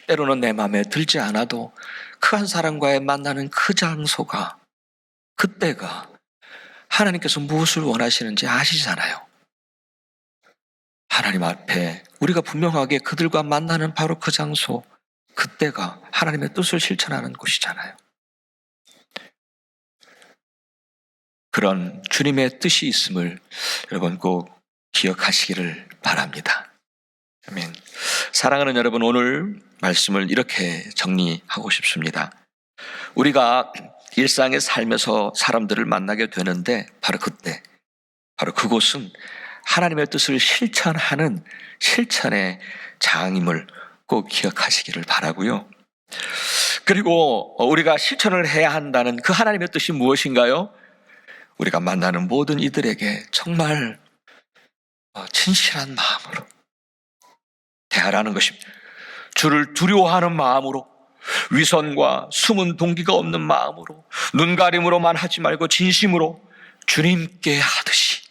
때로는 내 마음에 들지 않아도 그 한 사람과의 만나는 그 장소가, 그때가 하나님께서 무엇을 원하시는지 아시잖아요. 하나님 앞에 우리가 분명하게 그들과 만나는 바로 그 장소, 그때가 하나님의 뜻을 실천하는 곳이잖아요. 그런 주님의 뜻이 있음을 여러분 꼭 기억하시기를 바랍니다. 아멘. 사랑하는 여러분, 오늘 말씀을 이렇게 정리하고 싶습니다. 우리가 일상의 삶에서 사람들을 만나게 되는데 바로 그때, 바로 그곳은 하나님의 뜻을 실천하는 실천의 장임을 꼭 기억하시기를 바라고요. 그리고 우리가 실천을 해야 한다는 그 하나님의 뜻이 무엇인가요? 우리가 만나는 모든 이들에게 정말 진실한 마음으로 대하라는 것입니다. 주를 두려워하는 마음으로, 위선과 숨은 동기가 없는 마음으로, 눈가림으로만 하지 말고 진심으로 주님께 하듯이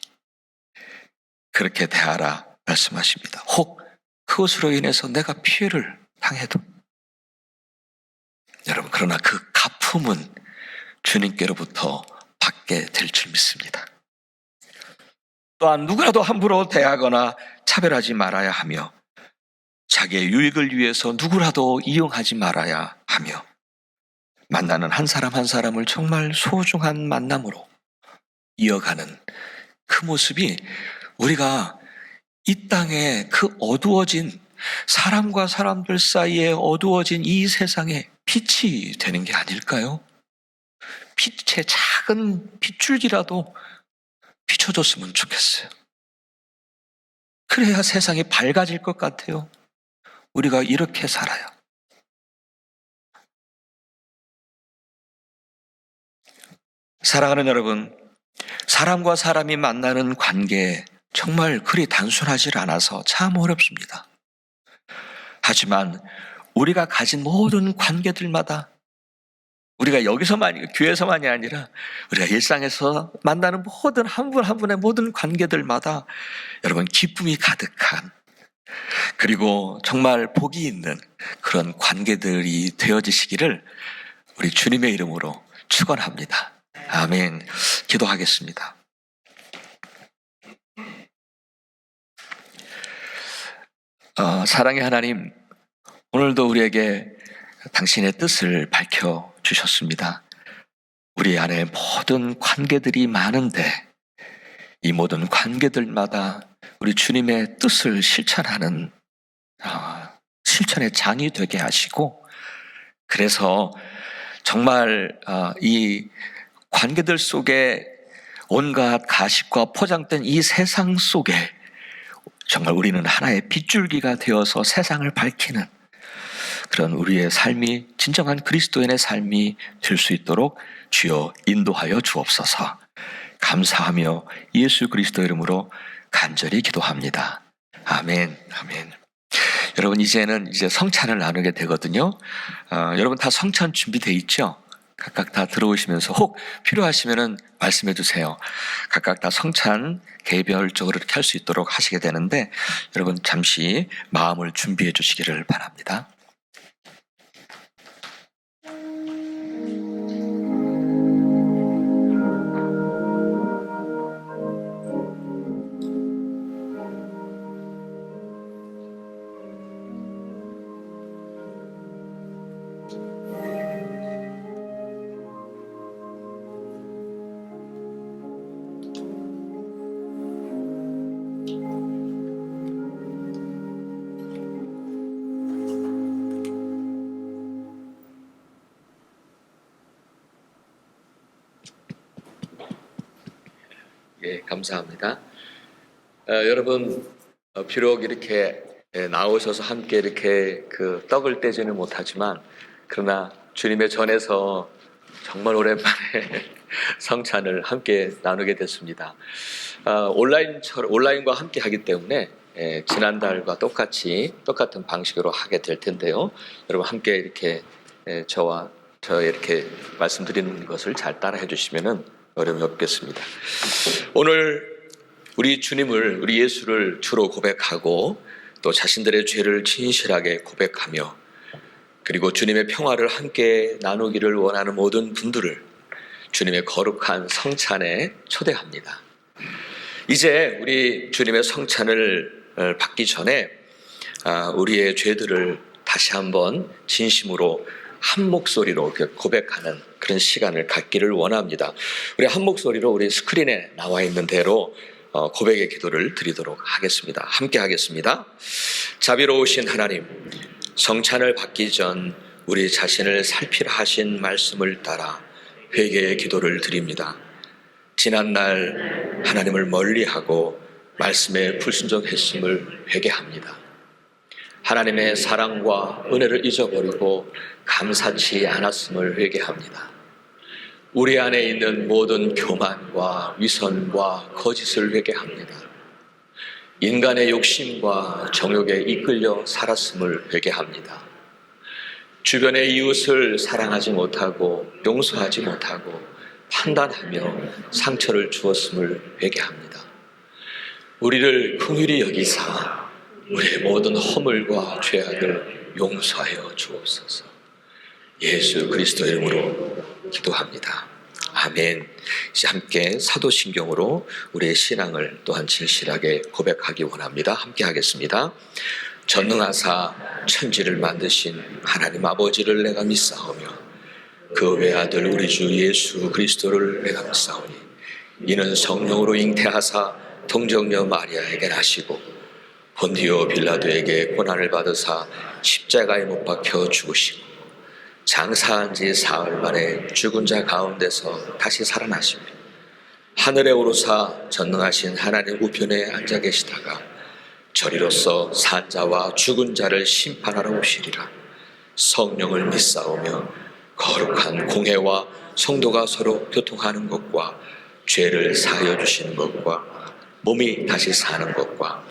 그렇게 대하라 말씀하십니다. 혹 그것으로 인해서 내가 피해를 당해도, 여러분, 그러나 그 갚음은 주님께로부터 받게 될 줄 믿습니다. 또한 누구라도 함부로 대하거나 차별하지 말아야 하며, 자기의 유익을 위해서 누구라도 이용하지 말아야 하며, 만나는 한 사람 한 사람을 정말 소중한 만남으로 이어가는 그 모습이 우리가 이 땅에 그 어두워진, 사람과 사람들 사이에 어두워진 이 세상에 빛이 되는 게 아닐까요? 빛의 작은 빗줄기라도 비춰줬으면 좋겠어요. 그래야 세상이 밝아질 것 같아요. 우리가 이렇게 살아요. 사랑하는 여러분, 사람과 사람이 만나는 관계 정말 그리 단순하지 않아서 참 어렵습니다. 하지만 우리가 가진 모든 관계들마다, 우리가 여기서만, 교회에서만이 아니라 우리가 일상에서 만나는 모든 한 분 한 분의 모든 관계들마다 여러분 기쁨이 가득한, 그리고 정말 복이 있는 그런 관계들이 되어지시기를 우리 주님의 이름으로 축원합니다. 아멘. 기도하겠습니다. 사랑의 하나님, 오늘도 우리에게 당신의 뜻을 밝혀주셨습니다. 우리 안에 모든 관계들이 많은데 이 모든 관계들마다 우리 주님의 뜻을 실천하는 실천의 장이 되게 하시고, 그래서 정말 이 관계들 속에 온갖 가식과 포장된 이 세상 속에 정말 우리는 하나의 빗줄기가 되어서 세상을 밝히는 그런 우리의 삶이 진정한 그리스도인의 삶이 될 수 있도록 주여 인도하여 주옵소서. 감사하며 예수 그리스도 이름으로 간절히 기도합니다. 아멘. 아멘. 여러분, 이제는 성찬을 나누게 되거든요. 여러분 다 성찬 준비되어 있죠? 각각 다 들어오시면서 혹 필요하시면은 말씀해 주세요. 각각 다 성찬 개별적으로 이렇게 할 수 있도록 하시게 되는데, 여러분 잠시 마음을 준비해 주시기를 바랍니다. 예, 감사합니다. 여러분, 비록 이렇게 나오셔서 함께 이렇게 그 떡을 떼지는 못하지만, 그러나 주님의 전에서 정말 오랜만에 성찬을 함께 나누게 됐습니다. 온라인과 함께 하기 때문에 지난달과 똑같은 방식으로 하게 될 텐데요. 여러분 함께 이렇게 저와 이렇게 말씀드리는 것을 잘 따라해 주시면은 어려움이 없겠습니다. 오늘 우리 주님을, 우리 예수를 주로 고백하고 또 자신들의 죄를 진실하게 고백하며, 그리고 주님의 평화를 함께 나누기를 원하는 모든 분들을 주님의 거룩한 성찬에 초대합니다. 이제 우리 주님의 성찬을 받기 전에 우리의 죄들을 다시 한번 진심으로 한 목소리로 고백하는 그런 시간을 갖기를 원합니다. 우리 한 목소리로 우리 스크린에 나와 있는 대로 고백의 기도를 드리도록 하겠습니다. 함께 하겠습니다. 자비로우신 하나님, 성찬을 받기 전 우리 자신을 살피라 하신 말씀을 따라 회개의 기도를 드립니다. 지난날 하나님을 멀리하고 말씀에 불순종했음을 회개합니다. 하나님의 사랑과 은혜를 잊어버리고 감사치 않았음을 회개합니다. 우리 안에 있는 모든 교만과 위선과 거짓을 회개합니다. 인간의 욕심과 정욕에 이끌려 살았음을 회개합니다. 주변의 이웃을 사랑하지 못하고 용서하지 못하고 판단하며 상처를 주었음을 회개합니다. 우리를 긍휼히 여기사 우리의 모든 허물과 죄악을 용서하여 주옵소서. 예수 그리스도 이름으로 기도합니다. 아멘. 이제 함께 사도신경으로 우리의 신앙을 또한 진실하게 고백하기 원합니다. 함께 하겠습니다. 전능하사 천지를 만드신 하나님 아버지를 내가 믿사오며 그 외아들 우리 주 예수 그리스도를 내가 믿사오니 이는 성령으로 잉태하사 동정녀 마리아에게 나시고 본디오 빌라도에게 고난을 받으사 십자가에 못 박혀 죽으시고 장사한 지 사흘 만에 죽은 자 가운데서 다시 살아나시며 하늘에 오르사 전능하신 하나님 우편에 앉아 계시다가 저리로서 산 자와 죽은 자를 심판하러 오시리라. 성령을 믿사오며 거룩한 공회와 성도가 서로 교통하는 것과 죄를 사하여 주시는 것과 몸이 다시 사는 것과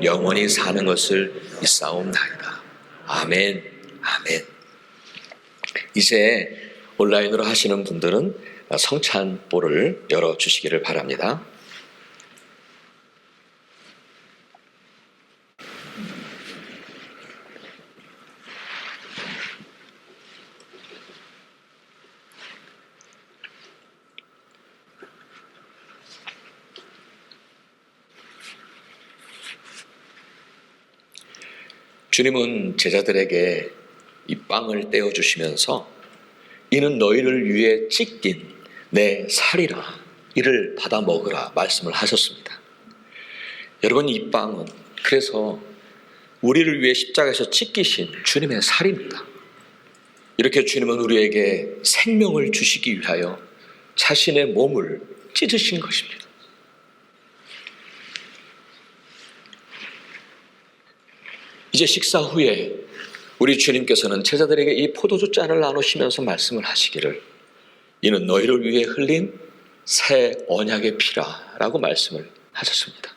영원히 사는 것을 믿사옵나이다. 아멘. 아멘. 이제 온라인으로 하시는 분들은 성찬볼을 열어주시기를 바랍니다. 주님은 제자들에게 이 빵을 떼어주시면서 이는 너희를 위해 찢긴 내 살이라, 이를 받아 먹으라 말씀을 하셨습니다. 여러분, 이 빵은 그래서 우리를 위해 십자가에서 찢기신 주님의 살입니다. 이렇게 주님은 우리에게 생명을 주시기 위하여 자신의 몸을 찢으신 것입니다. 이제 식사 후에 우리 주님께서는 제자들에게 이 포도주 잔을 나누시면서 말씀을 하시기를 이는 너희를 위해 흘린 새 언약의 피라라고 말씀을 하셨습니다.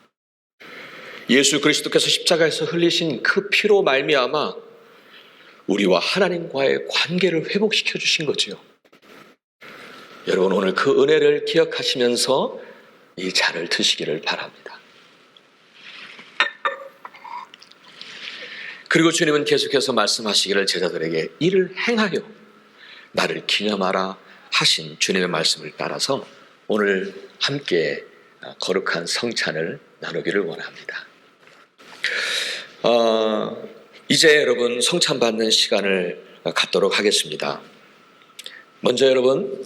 예수 그리스도께서 십자가에서 흘리신 그 피로 말미암아 우리와 하나님과의 관계를 회복시켜 주신 거지요. 여러분, 오늘 그 은혜를 기억하시면서 이 잔을 드시기를 바랍니다. 그리고 주님은 계속해서 말씀하시기를 제자들에게 이를 행하여 나를 기념하라 하신 주님의 말씀을 따라서 오늘 함께 거룩한 성찬을 나누기를 원합니다. 이제 여러분 성찬 받는 시간을 갖도록 하겠습니다. 먼저 여러분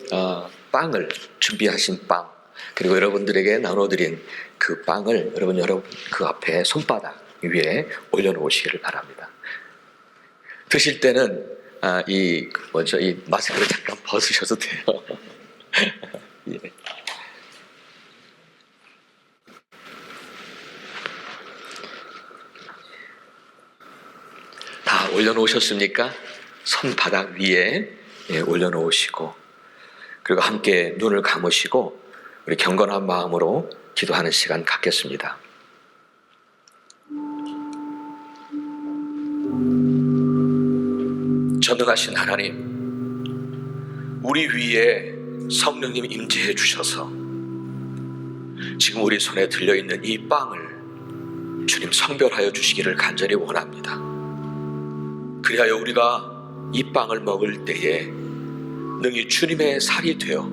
빵을 준비하신 빵, 그리고 여러분들에게 나눠드린 그 빵을 여러분 그 앞에 손바닥 위에 올려놓으시기를 바랍니다. 드실 때는 이 마스크를 잠깐 벗으셔도 돼요. 예. 다 올려놓으셨습니까? 손바닥 위에 올려놓으시고, 그리고 함께 눈을 감으시고 우리 경건한 마음으로 기도하는 시간 갖겠습니다. 전능하신 하나님, 우리 위에 성령님 임재해 주셔서 지금 우리 손에 들려있는 이 빵을 주님 성별하여 주시기를 간절히 원합니다. 그리하여 우리가 이 빵을 먹을 때에 능히 주님의 살이 되어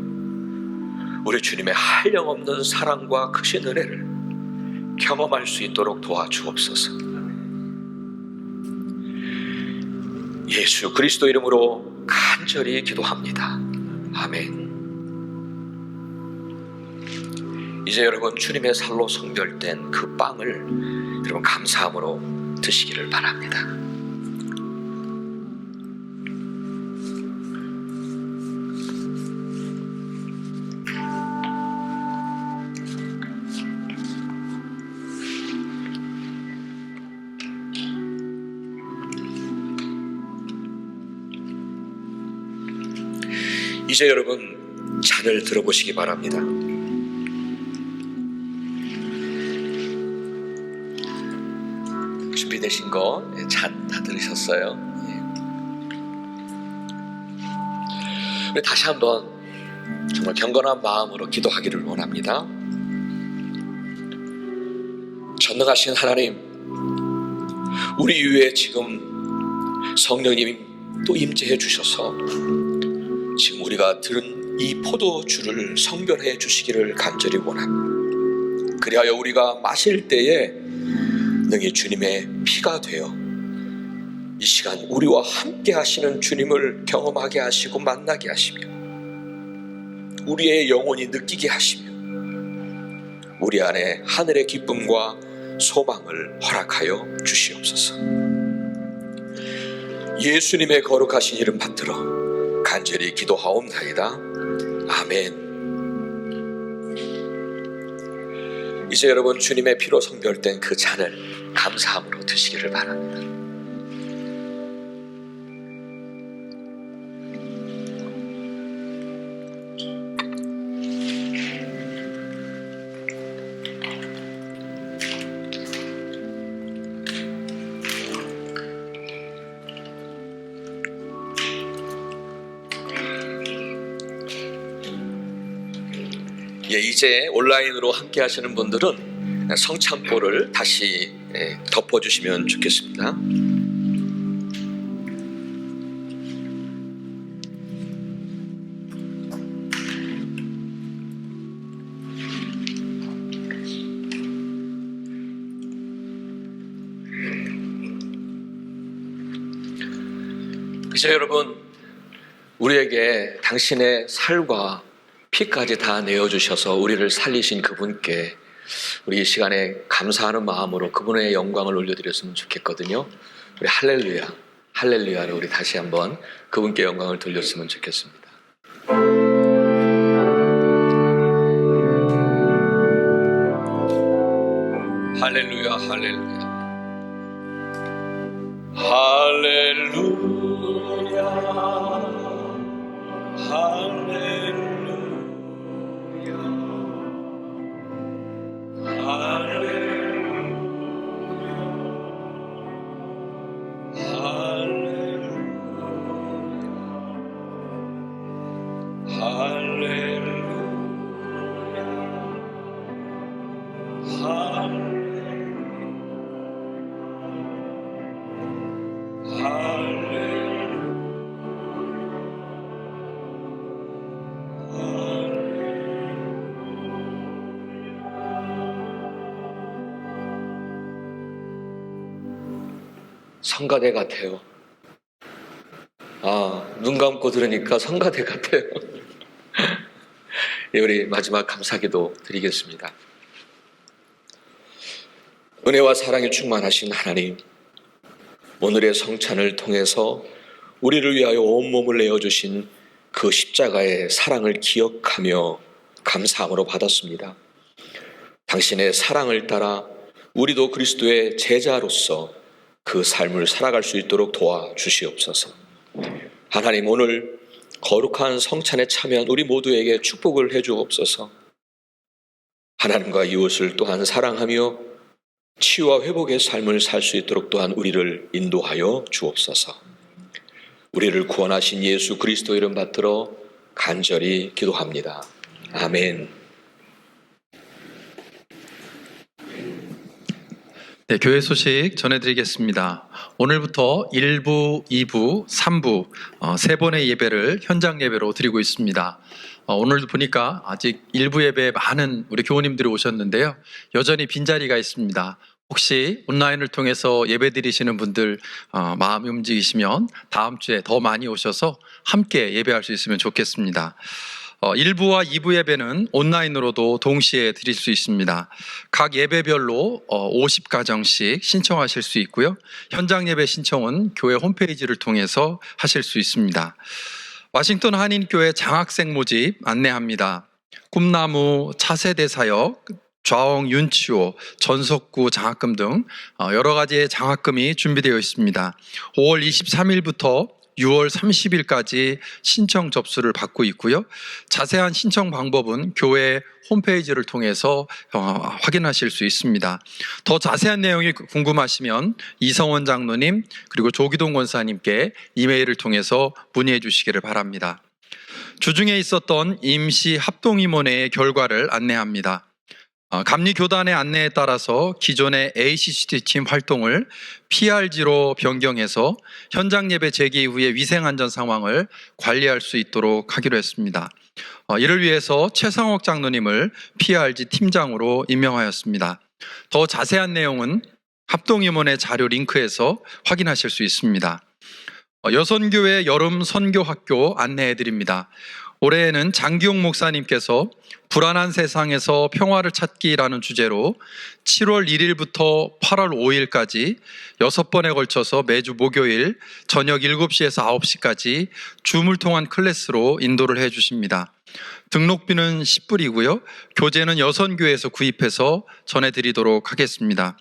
우리 주님의 한량없는 사랑과 크신 은혜를 경험할 수 있도록 도와주옵소서. 예수 그리스도 이름으로 간절히 기도합니다. 아멘. 이제 여러분 주님의 살로 성별된 그 빵을 여러분 감사함으로 드시기를 바랍니다. 이제 여러분 잔을 들어보시기 바랍니다. 준비되신 거 잔 다 들으셨어요? 우리 다시 한번 정말 경건한 마음으로 기도하기를 원합니다. 전능하신 하나님, 우리 위에 지금 성령님이 또 임재해 주셔서 지금 우리가 들은 이 포도주를 성별해 주시기를 간절히 원합니다. 그리하여 우리가 마실 때에 능히 주님의 피가 되어 이 시간 우리와 함께 하시는 주님을 경험하게 하시고 만나게 하시며 우리의 영혼이 느끼게 하시며 우리 안에 하늘의 기쁨과 소망을 허락하여 주시옵소서. 예수님의 거룩하신 이름 받들어 간절히 기도하옵나이다. 아멘. 이제 여러분, 주님의 피로 성별된 그 잔을 감사함으로 드시기를 바랍니다. 이제 온라인으로 함께 하시는 분들은 성찬볼을 다시 덮어주시면 좋겠습니다. 그래서 여러분, 우리에게 당신의 살과 피까지 다 내어주셔서 우리를 살리신 그분께 우리 이 시간에 감사하는 마음으로 그분의 영광을 올려드렸으면 좋겠거든요. 우리 할렐루야, 할렐루야를 우리 다시 한번 그분께 영광을 돌렸으면 좋겠습니다. 할렐루야, 할렐루야, 할렐루야, 할렐루야. 성가대 같아요. 눈 감고 들으니까 성가대 같아요. 우리 마지막 감사기도 드리겠습니다. 은혜와 사랑이 충만하신 하나님, 오늘의 성찬을 통해서 우리를 위하여 온몸을 내어주신 그 십자가의 사랑을 기억하며 감사함으로 받았습니다. 당신의 사랑을 따라 우리도 그리스도의 제자로서 그 삶을 살아갈 수 있도록 도와주시옵소서. 하나님, 오늘 거룩한 성찬에 참여한 우리 모두에게 축복을 해주옵소서. 하나님과 이웃을 또한 사랑하며 치유와 회복의 삶을 살 수 있도록 또한 우리를 인도하여 주옵소서. 우리를 구원하신 예수 그리스도 이름 받들어 간절히 기도합니다. 아멘. 네, 교회 소식 전해드리겠습니다. 오늘부터 1부, 2부, 3부 세 번의 예배를 현장 예배로 드리고 있습니다. 오늘도 보니까 아직 1부 예배에 많은 우리 교우님들이 오셨는데요. 여전히 빈자리가 있습니다. 혹시 온라인을 통해서 예배 드리시는 분들 마음이 움직이시면 다음 주에 더 많이 오셔서 함께 예배할 수 있으면 좋겠습니다. 1부와 2부 예배는 온라인으로도 동시에 드릴 수 있습니다. 각 예배별로 50가정씩 신청하실 수 있고요. 현장 예배 신청은 교회 홈페이지를 통해서 하실 수 있습니다. 와싱턴 한인교회 장학생 모집 안내합니다. 꿈나무 차세대 사역, 좌엉 윤치호, 전석구 장학금 등 여러 가지의 장학금이 준비되어 있습니다. 5월 23일부터 6월 30일까지 신청 접수를 받고 있고요. 자세한 신청 방법은 교회 홈페이지를 통해서 확인하실 수 있습니다. 더 자세한 내용이 궁금하시면 이성원 장로님 그리고 조기동 권사님께 이메일을 통해서 문의해 주시기를 바랍니다. 주중에 있었던 임시 합동임원회의 결과를 안내합니다. 감리교단의 안내에 따라서 기존의 ACCT 팀 활동을 PRG로 변경해서 현장 예배 재개 이후의 위생안전 상황을 관리할 수 있도록 하기로 했습니다. 이를 위해서 최상옥 장로님을 PRG 팀장으로 임명하였습니다. 더 자세한 내용은 합동임원회 자료 링크에서 확인하실 수 있습니다. 여선교회 여름 선교학교 안내해드립니다. 올해에는 장기용 목사님께서 불안한 세상에서 평화를 찾기라는 주제로 7월 1일부터 8월 5일까지 6번에 걸쳐서 매주 목요일 저녁 7시에서 9시까지 줌을 통한 클래스로 인도를 해 주십니다. 등록비는 10불이고요. 교재는 여선교회에서 구입해서 전해드리도록 하겠습니다.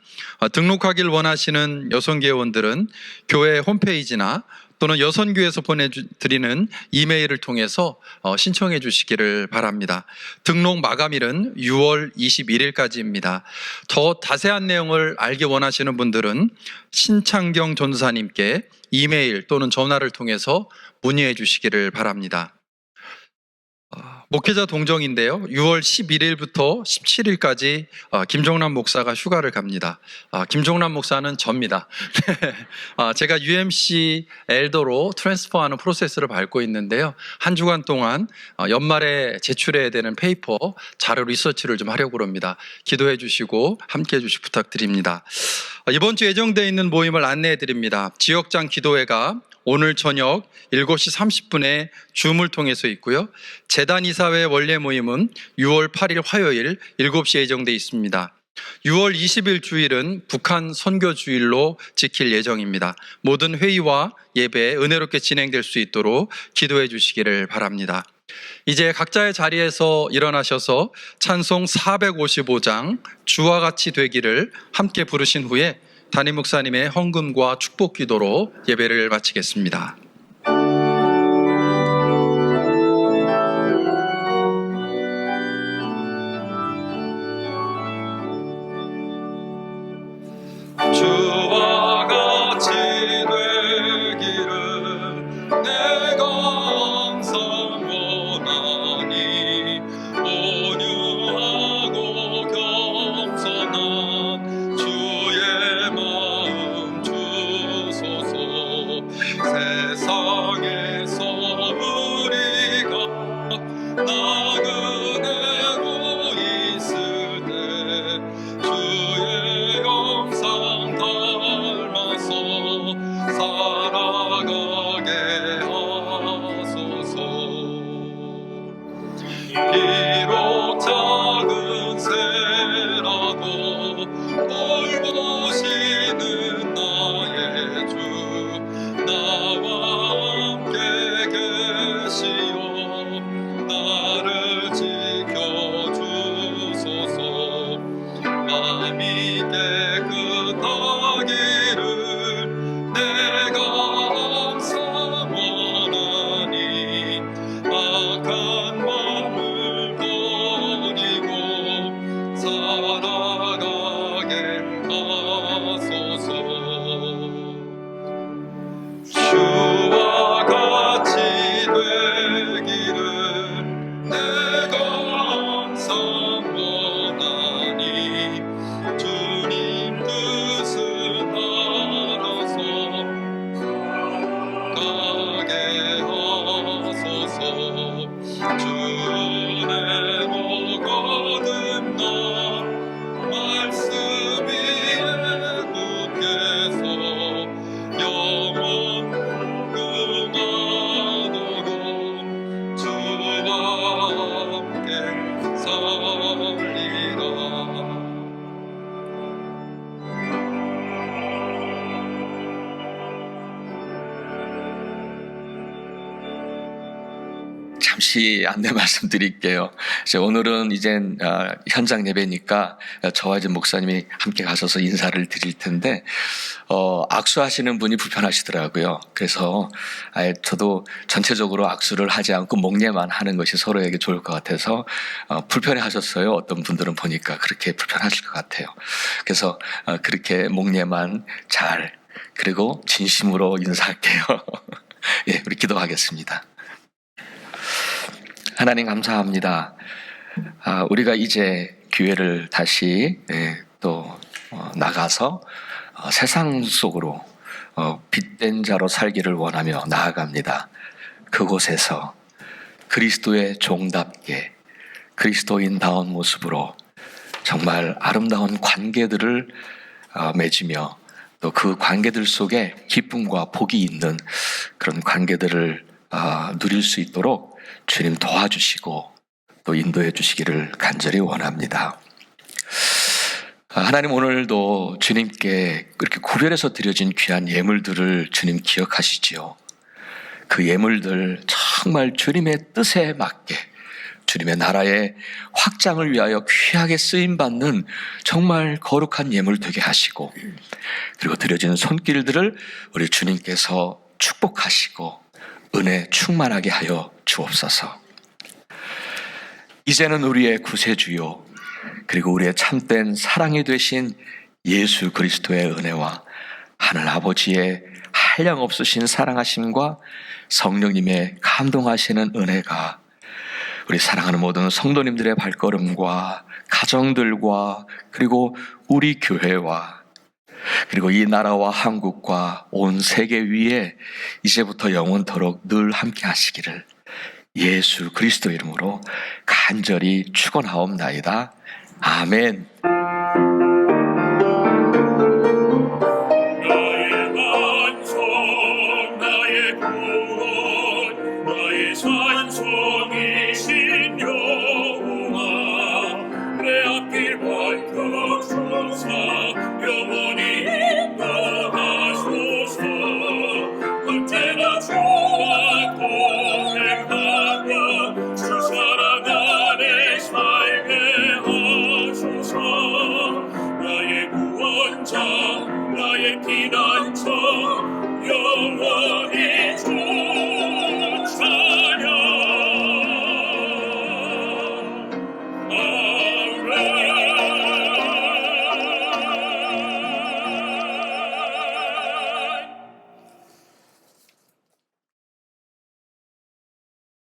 등록하길 원하시는 여선교회원들은 교회 홈페이지나 또는 여선교회에서 보내드리는 이메일을 통해서 신청해 주시기를 바랍니다. 등록 마감일은 6월 21일까지입니다. 더 자세한 내용을 알기 원하시는 분들은 신창경 전사님께 이메일 또는 전화를 통해서 문의해 주시기를 바랍니다. 목회자 동정인데요. 6월 11일부터 17일까지 김종남 목사가 휴가를 갑니다. 김종남 목사는 접니다. 제가 UMC 엘더로 트랜스퍼하는 프로세스를 밟고 있는데요. 한 주간 동안 연말에 제출해야 되는 페이퍼 자료 리서치를 좀 하려고 합니다. 기도해 주시고 함께해 주시기 부탁드립니다. 이번 주 예정되어 있는 모임을 안내해 드립니다. 지역장 기도회가 오늘 저녁 7시 30분에 줌을 통해서 있고요. 재단 이사회 원래 모임은 6월 8일 화요일 7시에 예정되어 있습니다. 6월 20일 주일은 북한 선교 주일로 지킬 예정입니다. 모든 회의와 예배 은혜롭게 진행될 수 있도록 기도해 주시기를 바랍니다. 이제 각자의 자리에서 일어나셔서 찬송 455장 주와 같이 되기를 함께 부르신 후에 담임 목사님의 헌금과 축복 기도로 예배를 마치겠습니다. 주와 같이 되기를 내가 항상 원하니 온유하고 겸손한 주의 마음 주소서. 세상에서 우리가 나그네로 있을 때 주의 영상 닮아서 살아가게 하소서. 비록 작은 새라도 돌보시는 나의 주 나와 함께 계시오. 나를 지켜주소서. 마음이 깨끗하기를 내가 항상 원하니 악한 마음을 버리고 살아가게 하소서. 주와 같이 되기를 내가 항상 원하니 주님 뜻을 따라서 가게 하소서. 주의 목 거듭나 말씀 위에 굳게 서 영원 금하도록 주와 함께 살리라. 잠시 안내 말씀드릴게요. 오늘은 이젠 현장 예배니까 저와 이제 목사님이 함께 가셔서 인사를 드릴 텐데 악수하시는 분이 불편하시더라고요. 그래서 저도 전체적으로 악수를 하지 않고 목례만 하는 것이 서로에게 좋을 것 같아서 불편해하셨어요. 어떤 분들은 보니까 그렇게 불편하실 것 같아요. 그래서 그렇게 목례만 잘 그리고 진심으로 인사할게요. 예, 우리 기도하겠습니다. 하나님 감사합니다. 우리가 이제 교회를 다시 또 나가서 세상 속으로 빛된 자로 살기를 원하며 나아갑니다. 그곳에서 그리스도의 종답게 그리스도인다운 모습으로 정말 아름다운 관계들을 맺으며 또 그 관계들 속에 기쁨과 복이 있는 그런 관계들을 누릴 수 있도록 주님 도와주시고 또 인도해 주시기를 간절히 원합니다. 하나님, 오늘도 주님께 그렇게 구별해서 드려진 귀한 예물들을 주님 기억하시지요. 그 예물들 정말 주님의 뜻에 맞게 주님의 나라의 확장을 위하여 귀하게 쓰임받는 정말 거룩한 예물 되게 하시고, 그리고 드려지는 손길들을 우리 주님께서 축복하시고 은혜 충만하게 하여 주옵소서. 이제는 우리의 구세주요 그리고 우리의 참된 사랑이 되신 예수 그리스도의 은혜와 하늘 아버지의 한량없으신 사랑하심과 성령님의 감동하시는 은혜가 우리 사랑하는 모든 성도님들의 발걸음과 가정들과 그리고 우리 교회와 그리고 이 나라와 한국과 온 세계 위에 이제부터 영원토록 늘 함께 하시기를 예수 그리스도 이름으로 간절히 축원하옵나이다. 아멘.